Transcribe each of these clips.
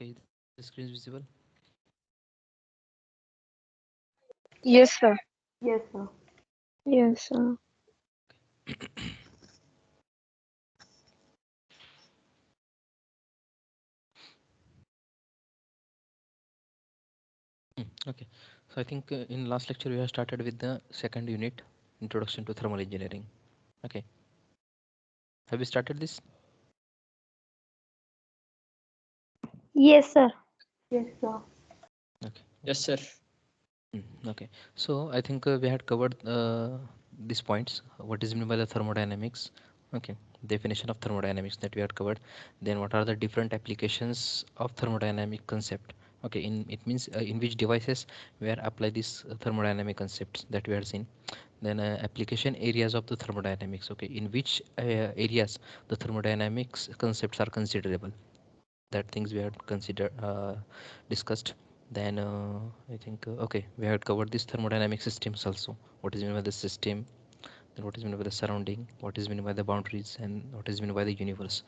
Okay, the screen is visible. Yes, sir. Yes, sir. Yes, sir. Okay, so I think in last lecture we have started with the second unit, Introduction to Thermal Engineering. Okay, have you started this? Yes, sir. Yes, sir. Okay. Yes, sir. Okay, so I think we had covered these points. What is meant by the thermodynamics? Okay, definition of thermodynamics that we had covered. Then what are the different applications of thermodynamic concept? Okay, in it means in which devices where apply these thermodynamic concepts that we have seen. Then application areas of the thermodynamics. Okay, in which areas the thermodynamics concepts are considerable. That things we had considered discussed. Then I think okay, we had covered this thermodynamic systems also. What is meant by the system, then what is meant by the surrounding, what is meant by the boundaries, and what is meant by the universe.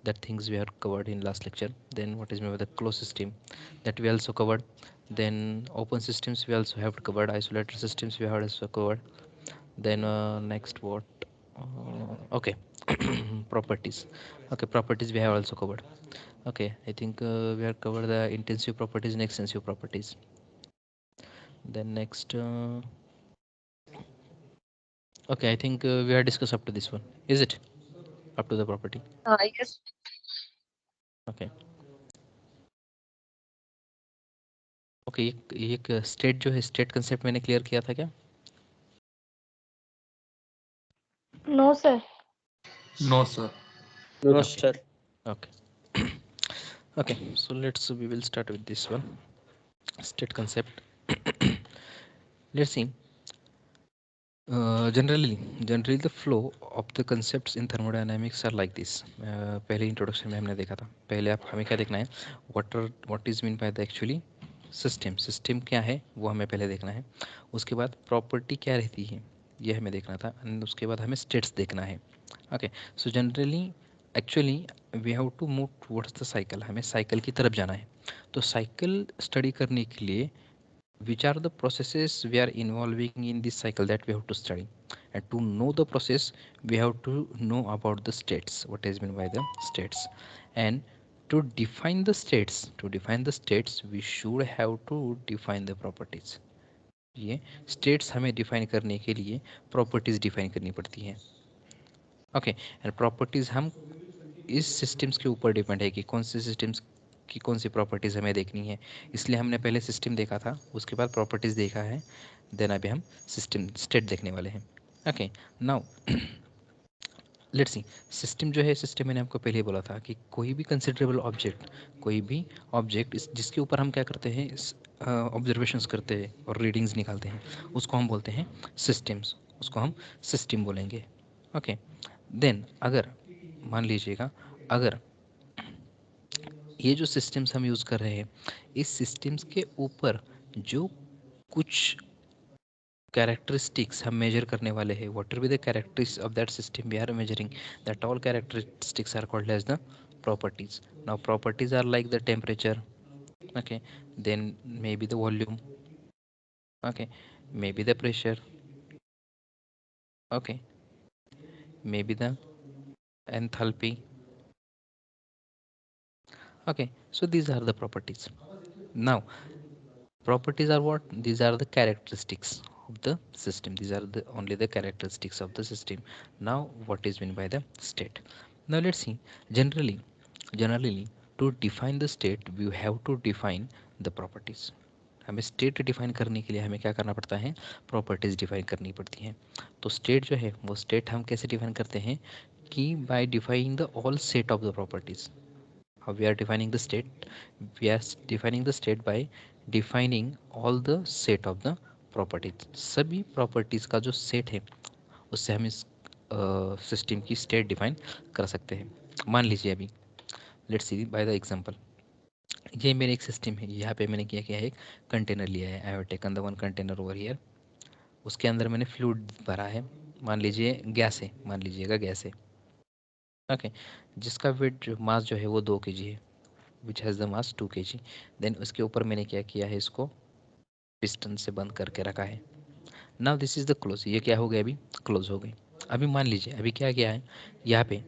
That things we had covered in last lecture. Then what is meant by the closed system, that we also covered. Then open systems we also have covered. Isolated systems we have also covered. Then next what, okay, properties. Okay, properties we have also covered. Okay, I think we have covered the intensive properties and extensive properties. Then next, okay, I think we have discussed up to this one. Is it up to the property? Yes. Okay. Okay, एक state जो है, state concept मैंने clear किया था क्या? No, sir. No, sir. No, Okay, sir. okay. Okay, so we will start with this one, state concept. Let's see. Generally the flow of the concepts in thermodynamics are like this. पहले introduction में हमने देखा था. पहले आप हमें क्या देखना है, what is mean by the actually system क्या है वो हमें पहले देखना है. उसके बाद प्रॉपर्टी क्या रहती है ये हमें देखना था. एंड उसके बाद हमें स्टेट्स देखना है. Okay, so generally actually we have to move towards the cycle. हमें साइकिल की तरफ जाना है. तो साइकिल स्टडी करने के लिए which are the processes we are involving in this cycle that we have to study, and to know the process we have to know about the states, what is meant by the states. And to define the states we should have to define the properties. ये states हमें define करने के लिए properties define करनी पड़ती हैं. Okay, and properties हम इस सिस्टम्स के ऊपर डिपेंड है कि कौन से सिस्टम्स की कौन सी प्रॉपर्टीज़ हमें देखनी है. इसलिए हमने पहले सिस्टम देखा था, उसके बाद प्रॉपर्टीज़ देखा है, देन अभी हम सिस्टम स्टेट देखने वाले हैं. Okay, now let's C. System जो है, सिस्टम मैंने आपको पहले ही बोला था कि कोई भी कंसिडरेबल ऑब्जेक्ट, कोई भी ऑब्जेक्ट जिसके ऊपर हम क्या करते हैं, ऑब्जर्वेशंस करते हैं और रीडिंग्स निकालते हैं, उसको हम बोलते हैं सिस्टम्स. उसको हम सिस्टम बोलेंगे. ओके, देन अगर मान लीजिएगा, अगर ये जो सिस्टम्स हम यूज़ कर रहे हैं, इस सिस्टम्स के ऊपर जो कुछ कैरेक्टरिस्टिक्स हम मेजर करने वाले हैं, what are be the characteristics of that system we are measuring, that all characteristics are called as the properties. Now properties are like the temperature, okay, then maybe the volume, okay, maybe the pressure, okay, maybe the enthalpy. Okay, so these are the properties. Now properties are what? These are the characteristics of the system. These are the only the characteristics of the system. Now what is meant by the state? Now let's see. Generally to define the state we have to define the properties. हमें state define करने के लिए हमें क्या करना पड़ता है, properties define करनी पड़ती हैं. तो स्टेट जो है वो स्टेट हम कैसे डिफाइन करते हैं कि bye defining the all set of the properties. how we are defining the state, we are defining the state by defining all the set of the properties. सभी properties का जो set है उससे हम इस सिस्टम की स्टेट डिफाइन कर सकते हैं. मान लीजिए अभी let's see by the example, ये मेरे एक सिस्टम है. यहाँ पे मैंने क्या किया है, एक कंटेनर लिया है. I have taken the one container over here. उसके अंदर मैंने फ्लूइड भरा है, मान लीजिए गैस है, मान लीजिएगा गैस है. ओके, जिसका वेट मास जो है वो 2 kg है. Which has the mass 2 kg। देन उसके ऊपर मैंने क्या किया है, इसको पिस्टन से बंद करके रखा है। Now this is the close, ये क्या हो गया, अभी क्लोज हो गई। अभी मान लीजिए अभी क्या किया है, यहाँ पे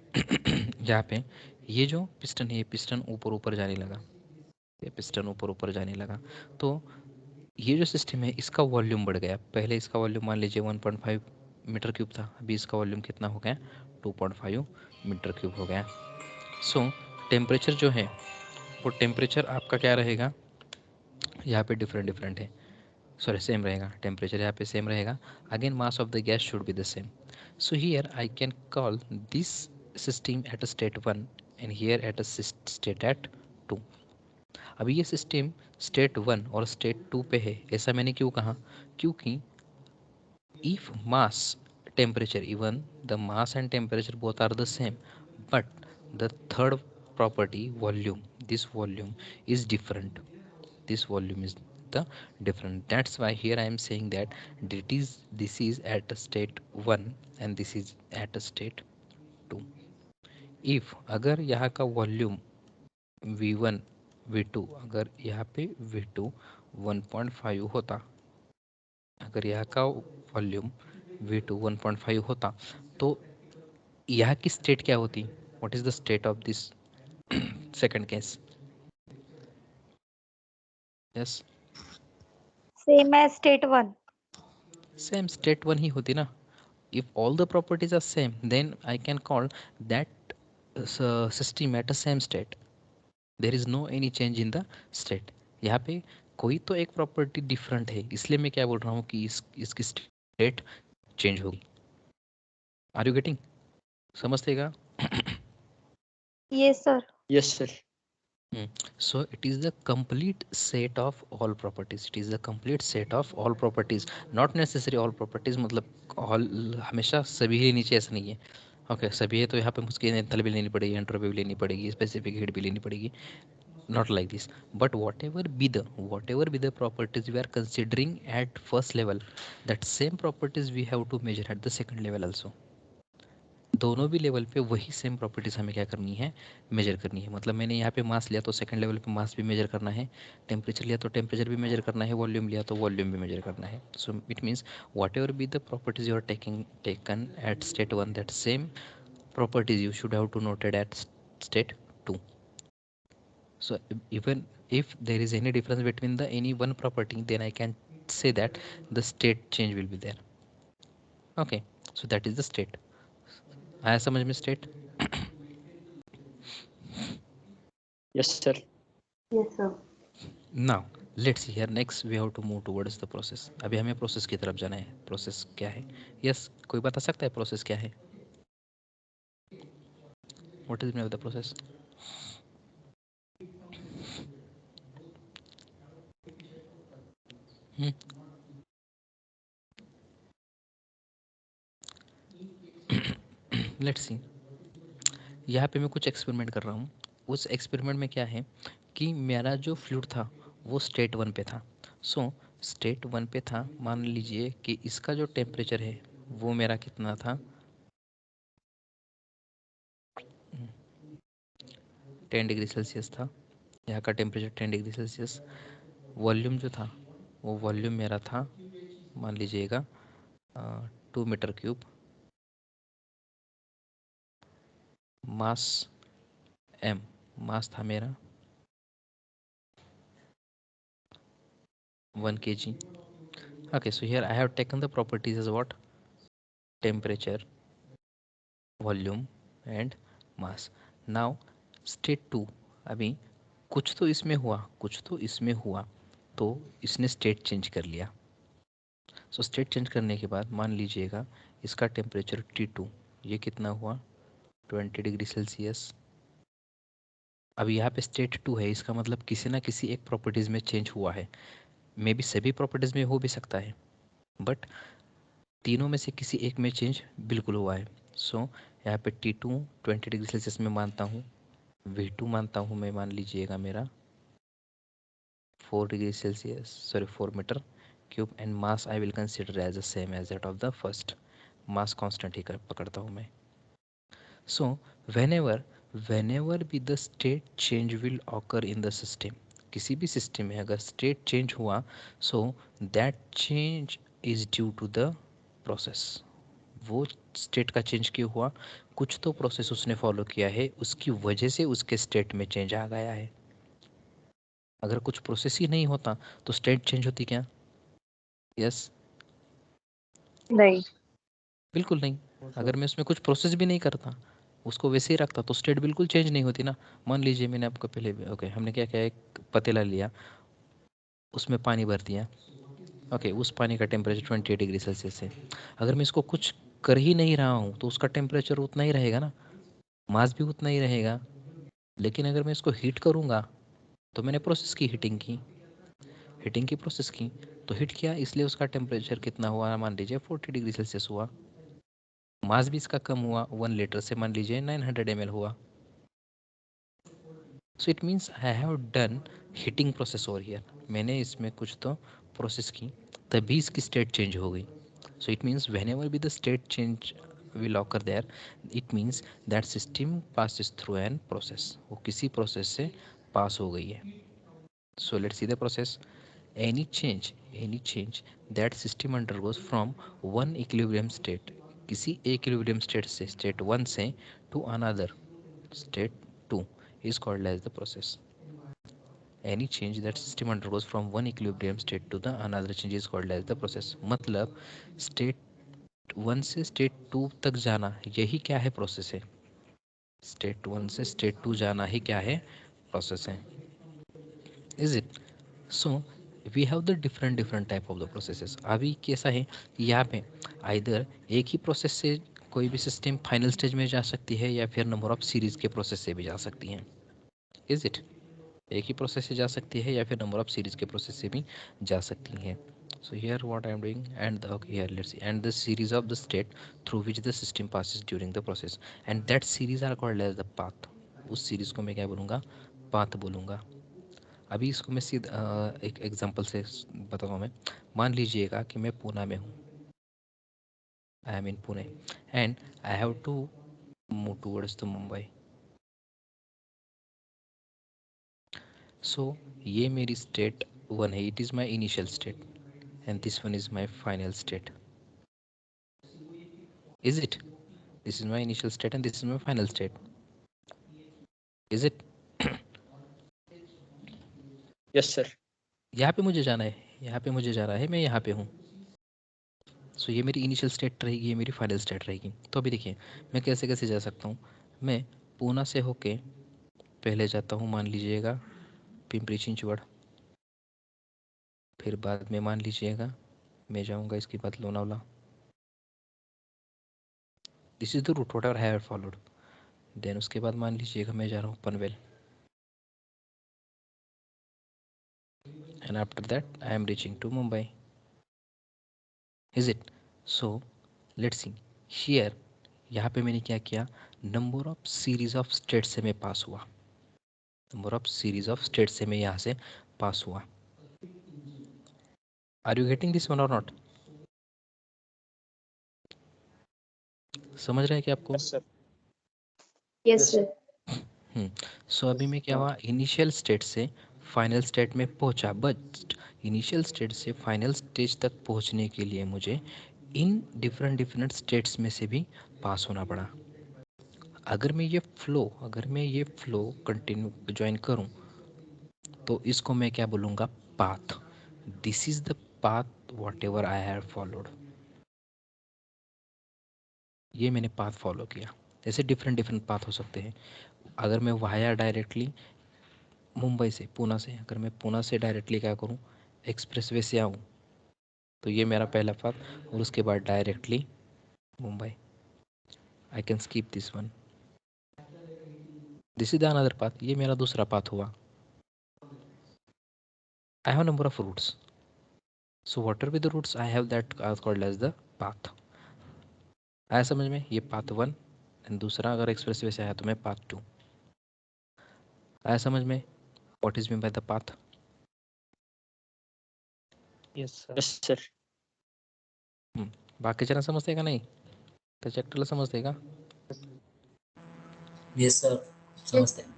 यहाँ पे ये जो पिस्टन है, ये पिस्टन ऊपर ऊपर जाने लगा, ये पिस्टन ऊपर ऊपर जाने लगा। तो ये जो सिस्टम है इसका वॉल्यूम बढ़ गया। पहले इसका वॉल्यूम मान लीजिए 1.5 मीटर क्यूब था, अभी इसका वॉल्यूम कितना हो गया, 2.5 मीटर क्यूब हो गया। सो टेम्परेचर जो है वो टेम्परेचर आपका क्या रहेगा, यहाँ पे डिफरेंट डिफरेंट है, सॉरी सेम रहेगा, टेम्परेचर यहाँ पे सेम रहेगा। Again mass of the gas should be the same. So here I can call this system at a state 1 and here at a state at 2। अभी ये system state 1 और state 2 पे है, ऐसा मैंने क्यों कहा, क्योंकि if mass temperature, even the mass and temperature both are the same, but the third property volume, this volume is different, this volume is the different. That's why here I am saying that this is at a state 1 and this is at a state 2. if अगर यहाँ का volume V1 V2, अगर यहाँ पे V2 1.5 होता, अगर यहाँ का वॉल्यूम V2 1.5 होता, तो यहाँ की स्टेट क्या होती, what is the state of this second case? Yes, Same as state 1. Same state 1 ही होती ना। if all the properties are same, then I can call that system at a same state, there is no any change in the state। यहाँ पे कोई तो एक property different है, इसलिए मैं क्या बोल रहा हूँ कि इसकी स्टेट चेंज होगी। आर यू गेटिंग, समझतेगा? Yes, sir. Yes, sir. So it is the complete set of all properties, it is the complete set of all properties, not necessary all properties, मतलब all हमेशा सभी ही नीचे, ऐसा नहीं है। Okay सभी है तो यहाँ पे मुझे एंथैल्पी भी लेनी पड़ेगी, एंट्रोपी भी लेनी पड़ेगी, स्पेसिफिक हीट भी लेनी पड़ेगी, not like this। but whatever be the properties we are considering at first level, that same properties we have to measure at the second level also। दोनों भी लेवल पे वही सेम प्रॉपर्टीज़ हमें क्या करनी है, मेजर करनी है। मतलब मैंने यहाँ पे मास लिया तो सेकंड लेवल पे मास भी मेजर करना है, टेम्परेचर लिया तो टेम्परेचर भी मेजर करना है, वॉल्यूम लिया तो वॉल्यूम भी मेजर करना है। So it means whatever be the properties you are taken at state 1, that same properties you should have to noted at state 2। so even if there is any difference between the any one property, then I can say that the state change will be there। okay, so that is the state। आया समझ में state? Yes, sir. Yes, sir. Now let's see here, next we have to move towards the process। अभी हमें process की तरफ जाना है। Process क्या है? यस, कोई बता सकता है प्रोसेस क्या है? What is mean of the process? Let's see, यहाँ पे मैं कुछ एक्सपेरिमेंट कर रहा हूँ। उस एक्सपेरिमेंट में क्या है कि मेरा जो फ्लूइड था वो स्टेट 1 पे था। सो स्टेट 1 पे था, मान लीजिए कि इसका जो टेम्परेचर है वो मेरा कितना था, 10 डिग्री सेल्सियस था। यहाँ का टेम्परेचर 10 डिग्री सेल्सियस। वॉल्यूम जो था वो वॉल्यूम मेरा था, मान लीजिएगा 2 मीटर क्यूब। मास एम, मास था मेरा 1 kg। okay, so here I have taken the properties as what, temperature, volume and mass। now state 2, अभी कुछ तो इसमें हुआ, कुछ तो इसमें हुआ, तो इसने स्टेट चेंज कर लिया। सो स्टेट चेंज करने के बाद मान लीजिएगा इसका टेम्परेचर T2, ये कितना हुआ, 20 डिग्री सेल्सियस। अभी यहाँ पे स्टेट 2 है, इसका मतलब किसी ना किसी एक प्रॉपर्टीज़ में चेंज हुआ है। मे बी सभी प्रॉपर्टीज़ में हो भी सकता है, बट तीनों में से किसी एक में चेंज बिल्कुल हुआ है। सो यहाँ पे T2 20 डिग्री सेल्सियस में मानता हूँ, V2 मानता हूँ मैं, मान लीजिएगा मेरा 4 degree Celsius, sorry 4 metre cube, and mass I will consider as the same as that of the first. Mass constant ही पकड़ता हूँ मैं। सो whenever whenever be the state change will occur in the system, किसी भी system में अगर state change हुआ, so that change is due to the process. वो स्टेट का चेंज क्यों हुआ? कुछ तो प्रोसेस उसने फॉलो किया है, उसकी वजह से उसके स्टेट में चेंज आ गया है. अगर कुछ प्रोसेस ही नहीं होता तो स्टेट चेंज होती क्या? यस? नहीं. बिल्कुल नहीं. अगर मैं उसमें कुछ प्रोसेस भी नहीं करता, उसको वैसे ही रखता, तो स्टेट बिल्कुल चेंज नहीं होती ना. मान लीजिए मैंने आपको पहले, ओके, हमने क्या किया, एक पतीला लिया, उसमें पानी भर दिया. ओके, उस पानी का टेम्परेचर 28 डिग्री सेल्सियस है. अगर मैं इसको कुछ कर ही नहीं रहा हूँ तो उसका टेम्परेचर उतना ही रहेगा ना, मास भी उतना ही रहेगा. लेकिन अगर मैं इसको हीट करूँगा तो मैंने प्रोसेस की, हीटिंग की प्रोसेस की, तो हीट किया, इसलिए उसका टेम्परेचर कितना हुआ, मान लीजिए 40 डिग्री सेल्सियस हुआ. मास भी इसका कम हुआ, 1 लीटर से मान लीजिए 900 ml हुआ. सो it means I have done heating process over here. मैंने इसमें कुछ तो प्रोसेस की, तभी इसकी स्टेट चेंज हो गई. सो it means when ever be the state change will occur there, it means that system passes through an process. वो किसी प्रोसेस से पास हो गई है. So let's see the process. Any change that system undergoes from one equilibrium state, किसी equilibrium state से, state 1 से, to another, state 2, is called as the process. Any change that system undergoes from one equilibrium state to the another change is called as the process. मतलब state 1 से state 2 तक जाना, यही क्या है, process है. स्टेट 1 से स्टेट 2 जाना ही क्या है, प्रोसेस है. Is it? So we have the different type of the processes. अभी कैसा है, यहाँ पे आइदर एक ही प्रोसेस से कोई भी सिस्टम फाइनल स्टेज में जा सकती है, या फिर नंबर ऑफ सीरीज के प्रोसेस से भी जा सकती है. Is it? एक ही प्रोसेस से जा सकती है या फिर नंबर ऑफ सीरीज के प्रोसेस से भी जा सकती हैं. So here what I am doing, and okay, here let's see, and the series of the state through which the system passes during the process, and that series are called as the path. उस series को मैं क्या बोलूँगा, path बोलूँगा. अभी इसको मैं सीधा एक एग्जांपल से बताता हूँ. मैं मान लीजिएगा कि मैं पूना में हूँ, I am in Pune, and I have to move towards the Mumbai. So ये मेरी स्टेट 1 है, it is my initial state, and this one is my final state. Is it? This is my initial state and this is my final state. Is it? Yes, sir. यहाँ पे मुझे जाना है, यहाँ पे मुझे जाना है, मैं यहाँ पे हूँ. सो ये मेरी इनिशियल स्टेट रहेगी, ये मेरी फाइनल स्टेट रहेगी. तो अभी देखिए मैं कैसे कैसे जा सकता हूँ. मैं पूना से होके पहले जाता हूँ, मान लीजिएगा पिंपरी चिंचवड़, फिर बाद में मान लीजिएगा मैं जाऊँगा इसके बाद Lonavala. This is the route whatever I have followed. Then उसके बाद मान लीजिएगा मैं जा रहा हूँ Panvel, and after that I am reaching to Mumbai. Is it? So let's see here, यहाँ पे मैंने क्या किया, number of series of state से मैं पास हुआ, number of series of state से मैं यहाँ से पास हुआ. Are you getting this one और नॉट? समझ रहे हैं कि आपको? Yes, sir. Yes, sir. सो अभी मैं क्या हुआ, इनिशियल स्टेट से फाइनल स्टेट में पहुंचा, बट इनिशियल स्टेट से फाइनल स्टेज तक पहुंचने के लिए मुझे इन डिफरेंट स्टेट्स में से भी पास होना पड़ा. अगर मैं ये फ्लो कंटिन्यू ज्वाइन करूं तो इसको मैं क्या बोलूँगा, path. This is the path what ever I have followed. ये मैंने पाथ फॉलो किया. ऐसे डिफरेंट पाथ हो सकते हैं. अगर मैं वाया डायरेक्टली मुंबई से, पूना से, अगर मैं पूना से डायरेक्टली क्या करूँ, एक्सप्रेसवे से आऊँ, तो ये मेरा पहला पाथ, और उसके बाद directly Mumbai. I can skip this one. This is the another path, ये मेरा दूसरा पाथ हुआ. I have number of routes. So what are be the routes I have, that are called as the path. आया समझ में? ये path 1, and दूसरा अगर एक्सप्रेस वे से आया तो मैं पाथ 2. आया समझ में? What is mean by the path? Yes, sir. Yes, sir. बाकी जरा समझते का नहीं, तो चैप्टर समझते का. Yes, sir. समझते हैं?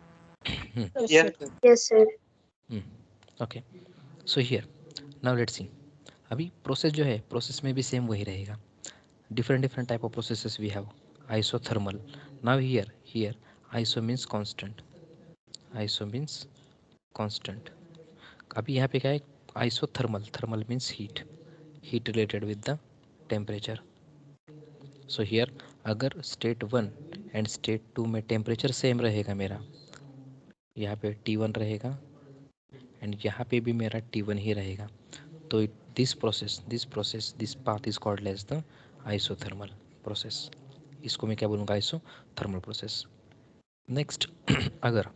Yes, sir. Yes, sir. Okay, so here now let's सी। अभी प्रोसेस जो है, प्रोसेस में भी सेम वही रहेगा। different type of processes we have. Isothermal. Now here iso means constant. Iso means constant. अभी यहाँ पे क्या है, isothermal. Thermal means heat. Heat related with the temperature. So here अगर state 1 and state 2 में temperature same रहेगा मेरा, यहाँ पे T1 रहेगा and यहाँ पे भी मेरा T1 ही रहेगा, तो this path is called as the isothermal process. इसको मैं क्या बोलूँगा, आइसोथर्मल प्रोसेस। नेक्स्ट अगर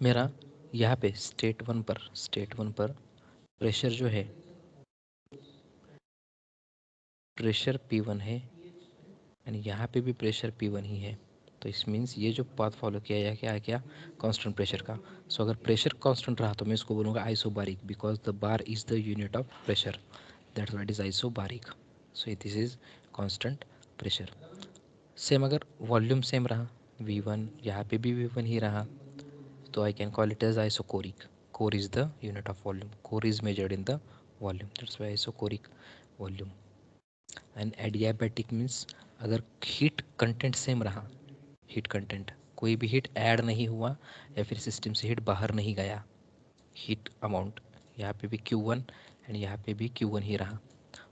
मेरा यहाँ पे स्टेट वन पर प्रेशर जो है, प्रेशर P1 है एंड यहाँ पे भी प्रेशर P1 ही है, तो इस मीन्स ये जो पाथ फॉलो किया या क्या है, क्या कांस्टेंट प्रेशर का। सो अगर प्रेशर कांस्टेंट रहा तो मैं इसको बोलूँगा isobaric, because the bar is the unit of pressure, that's what is isobaric. So this is constant pressure. Same अगर वॉल्यूम सेम रहा, V1 यहाँ पे भी V1 ही रहा, तो I can call it as isochoric. Core is the unit of volume, core is measured in the volume, that's why isochoric volume. And adiabatic means अगर heat content same रहा, heat content कोई भी heat add नहीं हुआ या फिर system से heat बाहर नहीं गया, हीट अमाउंट यहाँ पे भी Q1 एंड यहाँ पे भी Q1 ही रहा,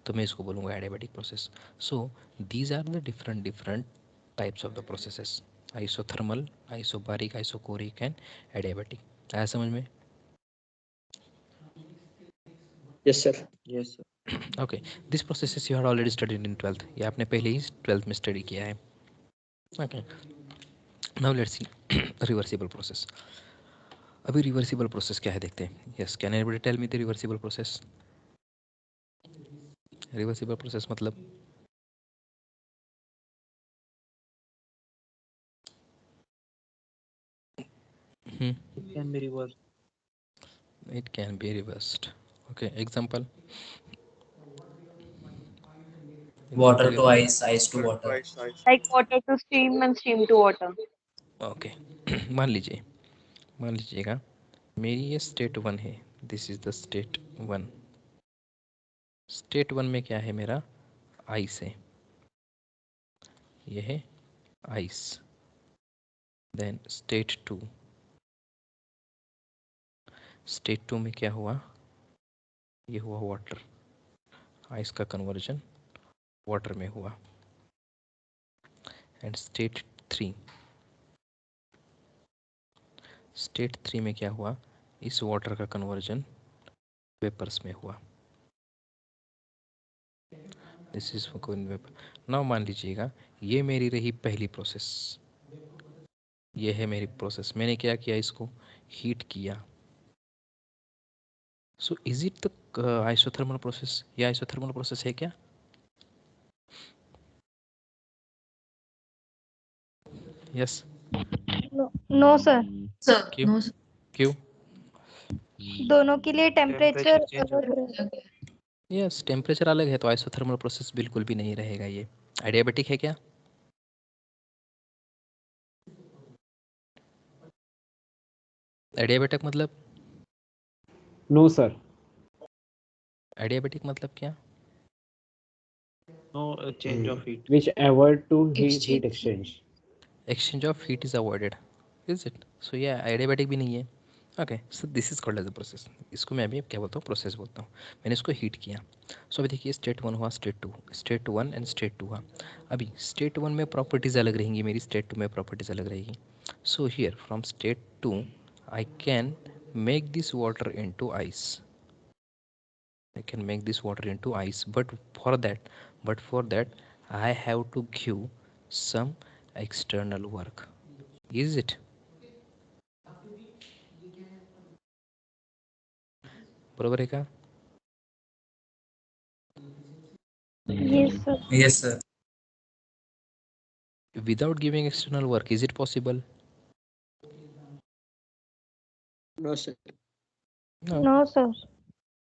तो मैं इसको बोलूँगा adiabatic process. So these are the different types of the processes, isothermal, isobaric, isochoric and adiabatic. आया समझ में? Yes, sir. Yes, sir. Okay, this processes you had already studied in 12th, ये आपने पहले ही 12th में स्टडी किया है। Okay, now let's see reversible process. अभी रिवर्सिबल प्रोसेस क्या है देखते हैं। Yes, can anybody tell me the reversible process? Reversible process मतलब It can be reversed. it can be reversed. Okay, example? Water Example to ice, ice to water. Like water to steam and steam to water. Okay मान लीजिएगा मेरी ये state 1 है, this is the state 1। State 1 में क्या है मेरा, ice है, ये है आइस। देन स्टेट 2, स्टेट 2 में क्या हुआ, ये हुआ वाटर, आइस का कन्वर्जन वाटर में हुआ। एंड स्टेट 3, स्टेट 3 में क्या हुआ, इस वाटर का कन्वर्जन वेपर्स में हुआ। This is going vapour. Now मान लीजिएगा ये मेरी रही पहली प्रोसेस, ये है मेरी प्रोसेस, मैंने क्या किया, इसको हीट किया। सो is it the isothermal process? ये आइसोथर्मल प्रोसेस है क्या? यस? No, sir. Sir, क्यों? no, क्यों? दोनों के लिए टेम्परेचर यस, टेम्परेचर अलग है तो आइसोथर्मल प्रोसेस बिल्कुल भी नहीं रहेगा। ये एडियाबैटिक है क्या? एडियाबैटिक मतलब? No sir. एडियाबैटिक मतलब क्या? No change of heat. Which avoid to Exchange. heat exchange. Exchange of heat is avoided, is it? So ये एडियाबैटिक भी नहीं है। Okay, so this is called as a process. इसको मैं अभी क्या बोलता हूँ, प्रोसेस बोलता हूँ। मैंने इसको हीट किया। सो अभी देखिए स्टेट 1 हुआ, स्टेट 2, स्टेट 1 एंड स्टेट 2 हुआ। अभी स्टेट 1 में प्रॉपर्टीज़ अलग रहेंगी मेरी, स्टेट 2 में प्रॉपर्टीज़ अलग रहेगी। So here from state 2 I can make this water into ice, I can make this water into ice, but for that I have to give some external work, is it? बरोबर है क्या? Yes, sir. yes, sir. Without giving external work, is it possible? No, sir. No. No, sir.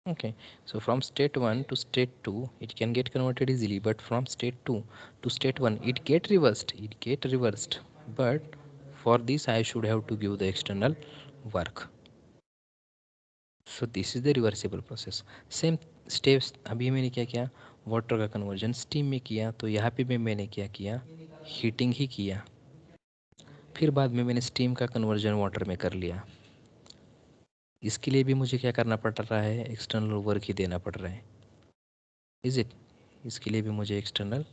Okay, so from state 1 to state 2 it can get converted easily, but from state 2 to state 1 it get reversed, but For this I should have to give the external work. So this is the reversible process. Same steps अभी मैंने क्या किया, water का conversion steam में किया, तो यहाँ पे भी मैंने क्या किया, हीटिंग ही किया. फिर बाद में मैंने स्टीम का कन्वर्जन वाटर में कर लिया. इसके लिए भी मुझे क्या करना पड़ रहा है, एक्सटर्नल वर्क ही देना पड़ रहा है. Is it? इसके लिए भी मुझे एक्सटर्नल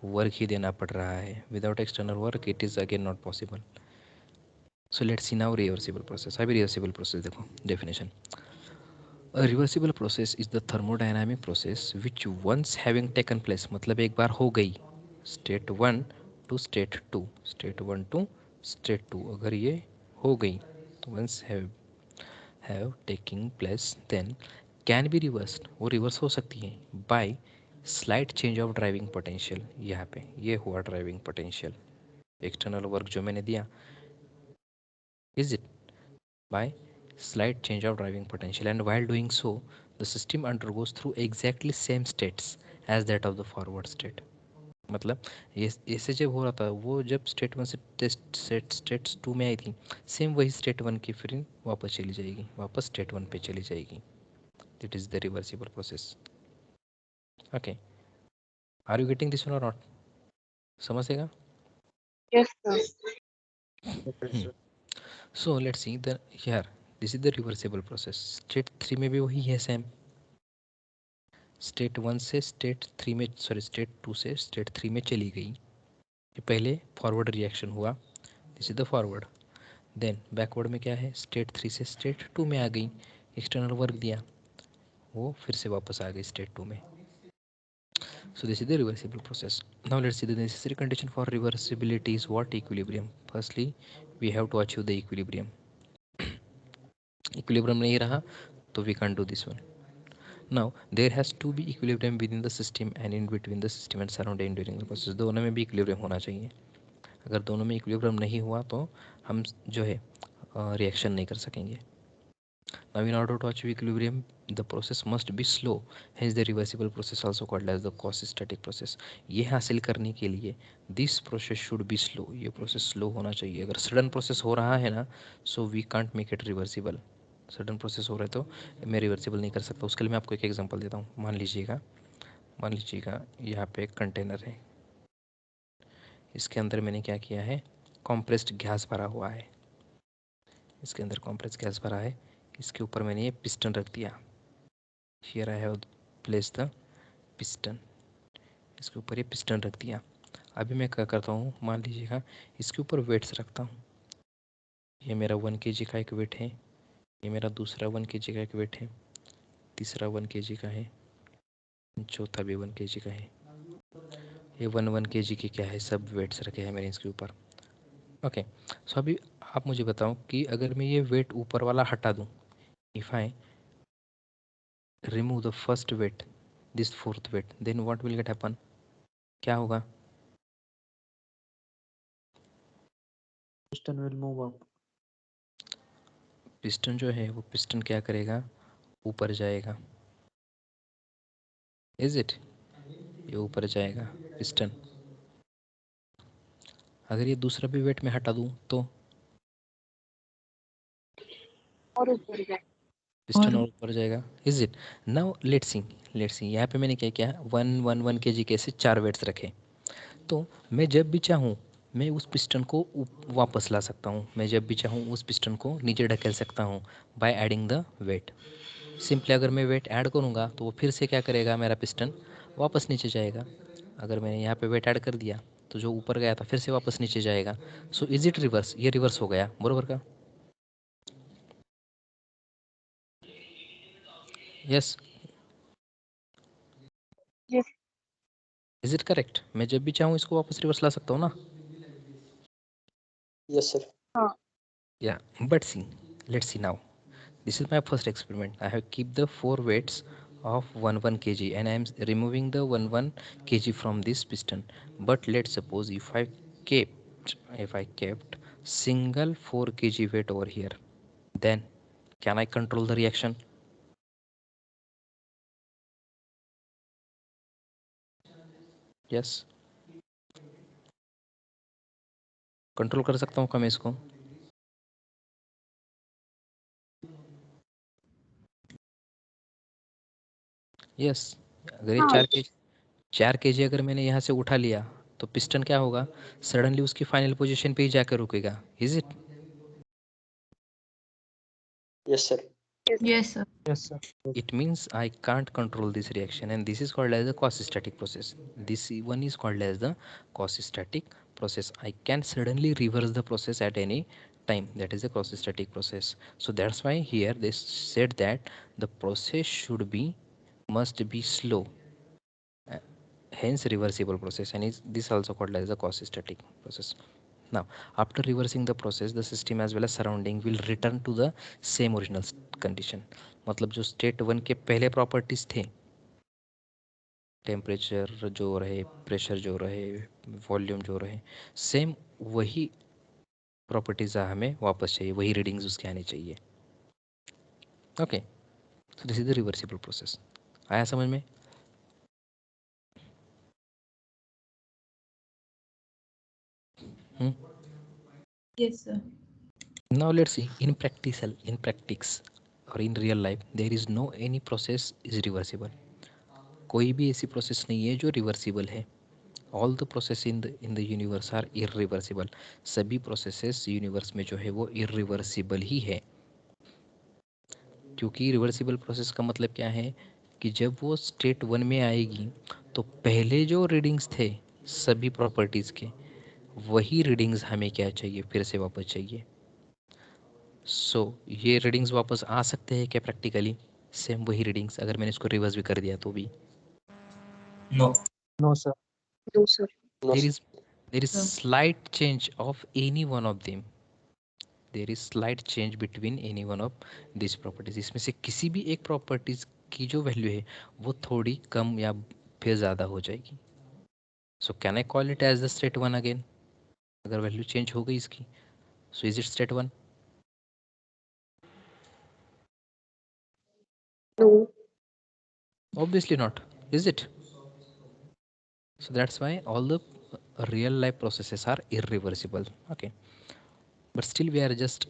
वर्क ही देना पड़ रहा है. Without external work it is again not possible. So let's C now reversible process. अभी रिवर्सिबल प्रोसेस देखो, definition. A reversible process is the thermodynamic process which once having taken place, मतलब एक बार हो गई, state one to state two, state one to state two, अगर ये हो गई तो once have taking place then can be reversed, वो रिवर्स हो सकती है by slight change of driving potential. यहाँ पे ये हुआ ड्राइविंग पोटेंशियल, एक्सटर्नल वर्क जो मैंने दिया, is it? By slight change of driving potential, and while doing so the system undergoes through exactly same states as that of the forward state. मतलब ये ऐसे जब हो रहा था, वो जब स्टेट वन से स्टेट्स टू में आई थी, सेम वही स्टेट वन की फिर वापस चली जाएगी, वापस स्टेट वन पे चली जाएगी. It is the reversible process. Okay, are you getting this one और नॉट? समझेगा? Yes, sir. So let's see the here, this is the reversible process. State three में भी वही है सेम. स्टेट वन से स्टेट थ्री में, sorry state two से state three में चली गई. ये पहले फॉरवर्ड रिएक्शन हुआ, this is the forward. Then backward में क्या है, स्टेट थ्री से स्टेट टू में आ गई, एक्सटर्नल वर्क दिया, वो फिर से वापस आ गई स्टेट टू में. So this is the reversible process. Now let's see the necessary condition for reversibility is what? Equilibrium. Firstly we have to achieve the equilibrium. Equilibrium नहीं रहा तो we can do this one. Now there has to be equilibrium within the system and in between the system and surrounding during the process. दोनों में भी equilibrium होना चाहिए. अगर दोनों में equilibrium नहीं हुआ तो हम जो है रिएक्शन नहीं कर सकेंगे. Now in order to achieve equilibrium the process must be slow, hence the reversible process also called as the quasi-static process. ये हासिल करने के लिए this process should be slow, ये process slow होना चाहिए. अगर sudden process हो रहा है ना, so we can't make it reversible. Sudden process हो रहा है तो मैं रिवर्सिबल नहीं कर सकता. उसके लिए मैं आपको एक एग्जांपल देता हूँ. मान लीजिएगा यहाँ पे एक कंटेनर है, इसके अंदर मैंने क्या किया है, कॉम्प्रेस्ड गैस भरा हुआ है. इसके अंदर कॉम्प्रेस्ड गैस भरा है, इसके ऊपर मैंने ये पिस्टन रख दिया. Here I have place the piston. इसके ऊपर ये पिस्टन रख दिया. अभी मैं क्या करता हूँ, मान लीजिएगा इसके ऊपर वेट्स रखता हूँ. ये मेरा 1 kg का एक वेट है, ये मेरा दूसरा 1 kg का एक वेट है, तीसरा 1 kg का है, चौथा भी 1 kg का है. ये 1 kg के क्या है, सब वेट्स रखे हैं मैंने इसके ऊपर. ओके, सो अभी आप मुझे बताओ कि अगर मैं ये वेट ऊपर वाला हटा दूं, if I remove the first weight, this fourth weight, then what will get happen? क्या होगा? Piston will move up. Piston जो है वो पिस्टन क्या करेगा, ऊपर जाएगा. Is it? ये ऊपर जाएगा पिस्टन. अगर ये दूसरा भी वेट में हटा दूं तो और ऊपर जाए. पिस्टन और ऊपर जाएगा. Is it? नाउ लेट्स सी यहाँ पे मैंने क्या किया, 1 kg के से 4 वेट्स रखे. तो मैं जब भी चाहूँ मैं उस पिस्टन को वापस ला सकता हूँ, मैं जब भी चाहूँ उस पिस्टन को नीचे ढकेल सकता हूँ by adding the weight. Simply अगर मैं वेट ऐड करूँगा तो वो फिर से क्या करेगा, मेरा पिस्टन वापस नीचे जाएगा. अगर मैंने यहाँ पे वेट ऐड कर दिया तो जो ऊपर गया था फिर से वापस नीचे जाएगा. सो इज इट रिवर्स? ये रिवर्स हो गया बरोबर का? Yes. Yes. Is it correct? मैं जब भी चाहूँ इसको वापस रिवर्स ला सकता हूँ ना? Yes, sir. हाँ. Yeah, but see, let's see now. This is my first experiment. I have keep the 4 weights of 1 kg and I am removing the 1 kg from this piston. But let's suppose if I kept single 4 kg weight over here, then can I control the reaction? Yes. Control कर सकता हूँ क्या मैं इसको? Yes. अगर ये हाँ 4 kg अगर मैंने यहाँ से उठा लिया तो पिस्टन क्या होगा, सडनली उसकी फाइनल पोजीशन पे ही जाकर रुकेगा, is it? Yes, sir. Yes, sir. Yes, sir. It means I can't control this reaction, and this is called as a quasi-static process. This one is called as the quasi-static process. I can suddenly reverse the process at any time. That is a quasi-static process. So that's why here they said that the process must be slow, uh, hence reversible process, and is this also called as a quasi-static process. Now, after reversing the process, the system as well as surrounding will return to the same original condition. मतलब जो state 1 के पहले properties थे, temperature जो रहे, pressure जो रहे, volume जो रहे, सेम वही प्रॉपर्टीज हमें वापस चाहिए, वही रीडिंग्स उसके आनी चाहिए. Okay, so this is the reversible process. आया समझ में? Yes, sir. Now let's see in practice or in real life there is no any process is reversible. कोई भी ऐसी प्रोसेस नहीं है जो रिवर्सिबल है. All the process in the universe are irreversible. सभी प्रोसेसेस यूनिवर्स में जो है वो इरिवर्सिबल ही है. क्योंकि रिवर्सिबल प्रोसेस का मतलब क्या है कि जब वो स्टेट 1 में आएगी तो पहले जो रीडिंग्स थे सभी प्रॉपर्टीज़ के, वही रीडिंग्स हमें क्या चाहिए, फिर से वापस चाहिए. सो ये रीडिंग्स वापस आ सकते हैं क्या प्रैक्टिकली? सेम वही रीडिंग्स अगर मैंने इसको रिवर्स भी कर दिया तो भी No. No, sir. no sir. No, there sir. is there is No. slight change of any one of them. There is slight change between any one of these properties. इसमें से किसी भी एक प्रॉपर्टीज की जो वैल्यू है वो थोड़ी कम या फिर ज़्यादा हो जाएगी. So can I call it as the state 1 again? अगर वैल्यू चेंज हो गई इसकी, so is it state 1? No. Obviously not, is it? So that's why all the real life processes are irreversible. Okay, but still we are just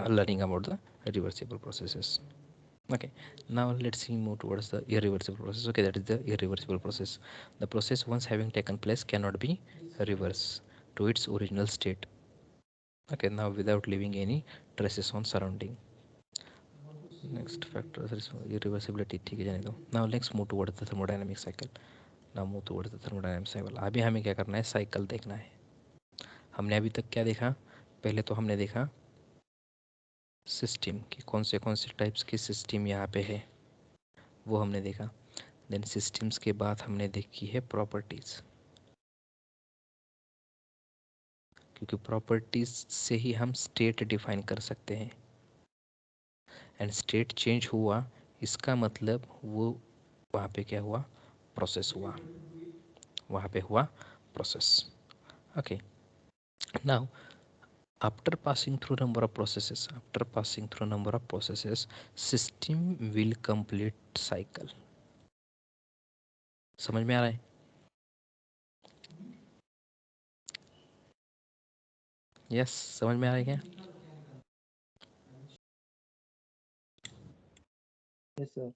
learning about the reversible processes. Okay, now let's see move towards the irreversible process. Okay, that is the irreversible process. The process once having taken place cannot be reversed to its original state. Okay, now without leaving any traces on surrounding. Next factor is irreversibility. ठीक है, जाने दो. Now let's move towards the thermodynamic cycle. Now move towards the thermodynamic cycle. अभी हमें क्या करना है, cycle देखना है. हमने अभी तक क्या देखा? पहले तो हमने देखा सिस्टम कि कौन से टाइप्स की सिस्टम यहाँ पे है, वो हमने देखा. देन सिस्टम्स के बाद हमने देखी है प्रॉपर्टीज, क्योंकि प्रॉपर्टीज से ही हम स्टेट डिफाइन कर सकते हैं. एंड स्टेट चेंज हुआ इसका मतलब वो वहाँ पे क्या हुआ, प्रोसेस हुआ, वहाँ पे हुआ process. Okay, now after passing through number of processes, system will complete cycle. समझ में आ रहा है? यस, समझ में आ रहा है क्या? Yes, sir.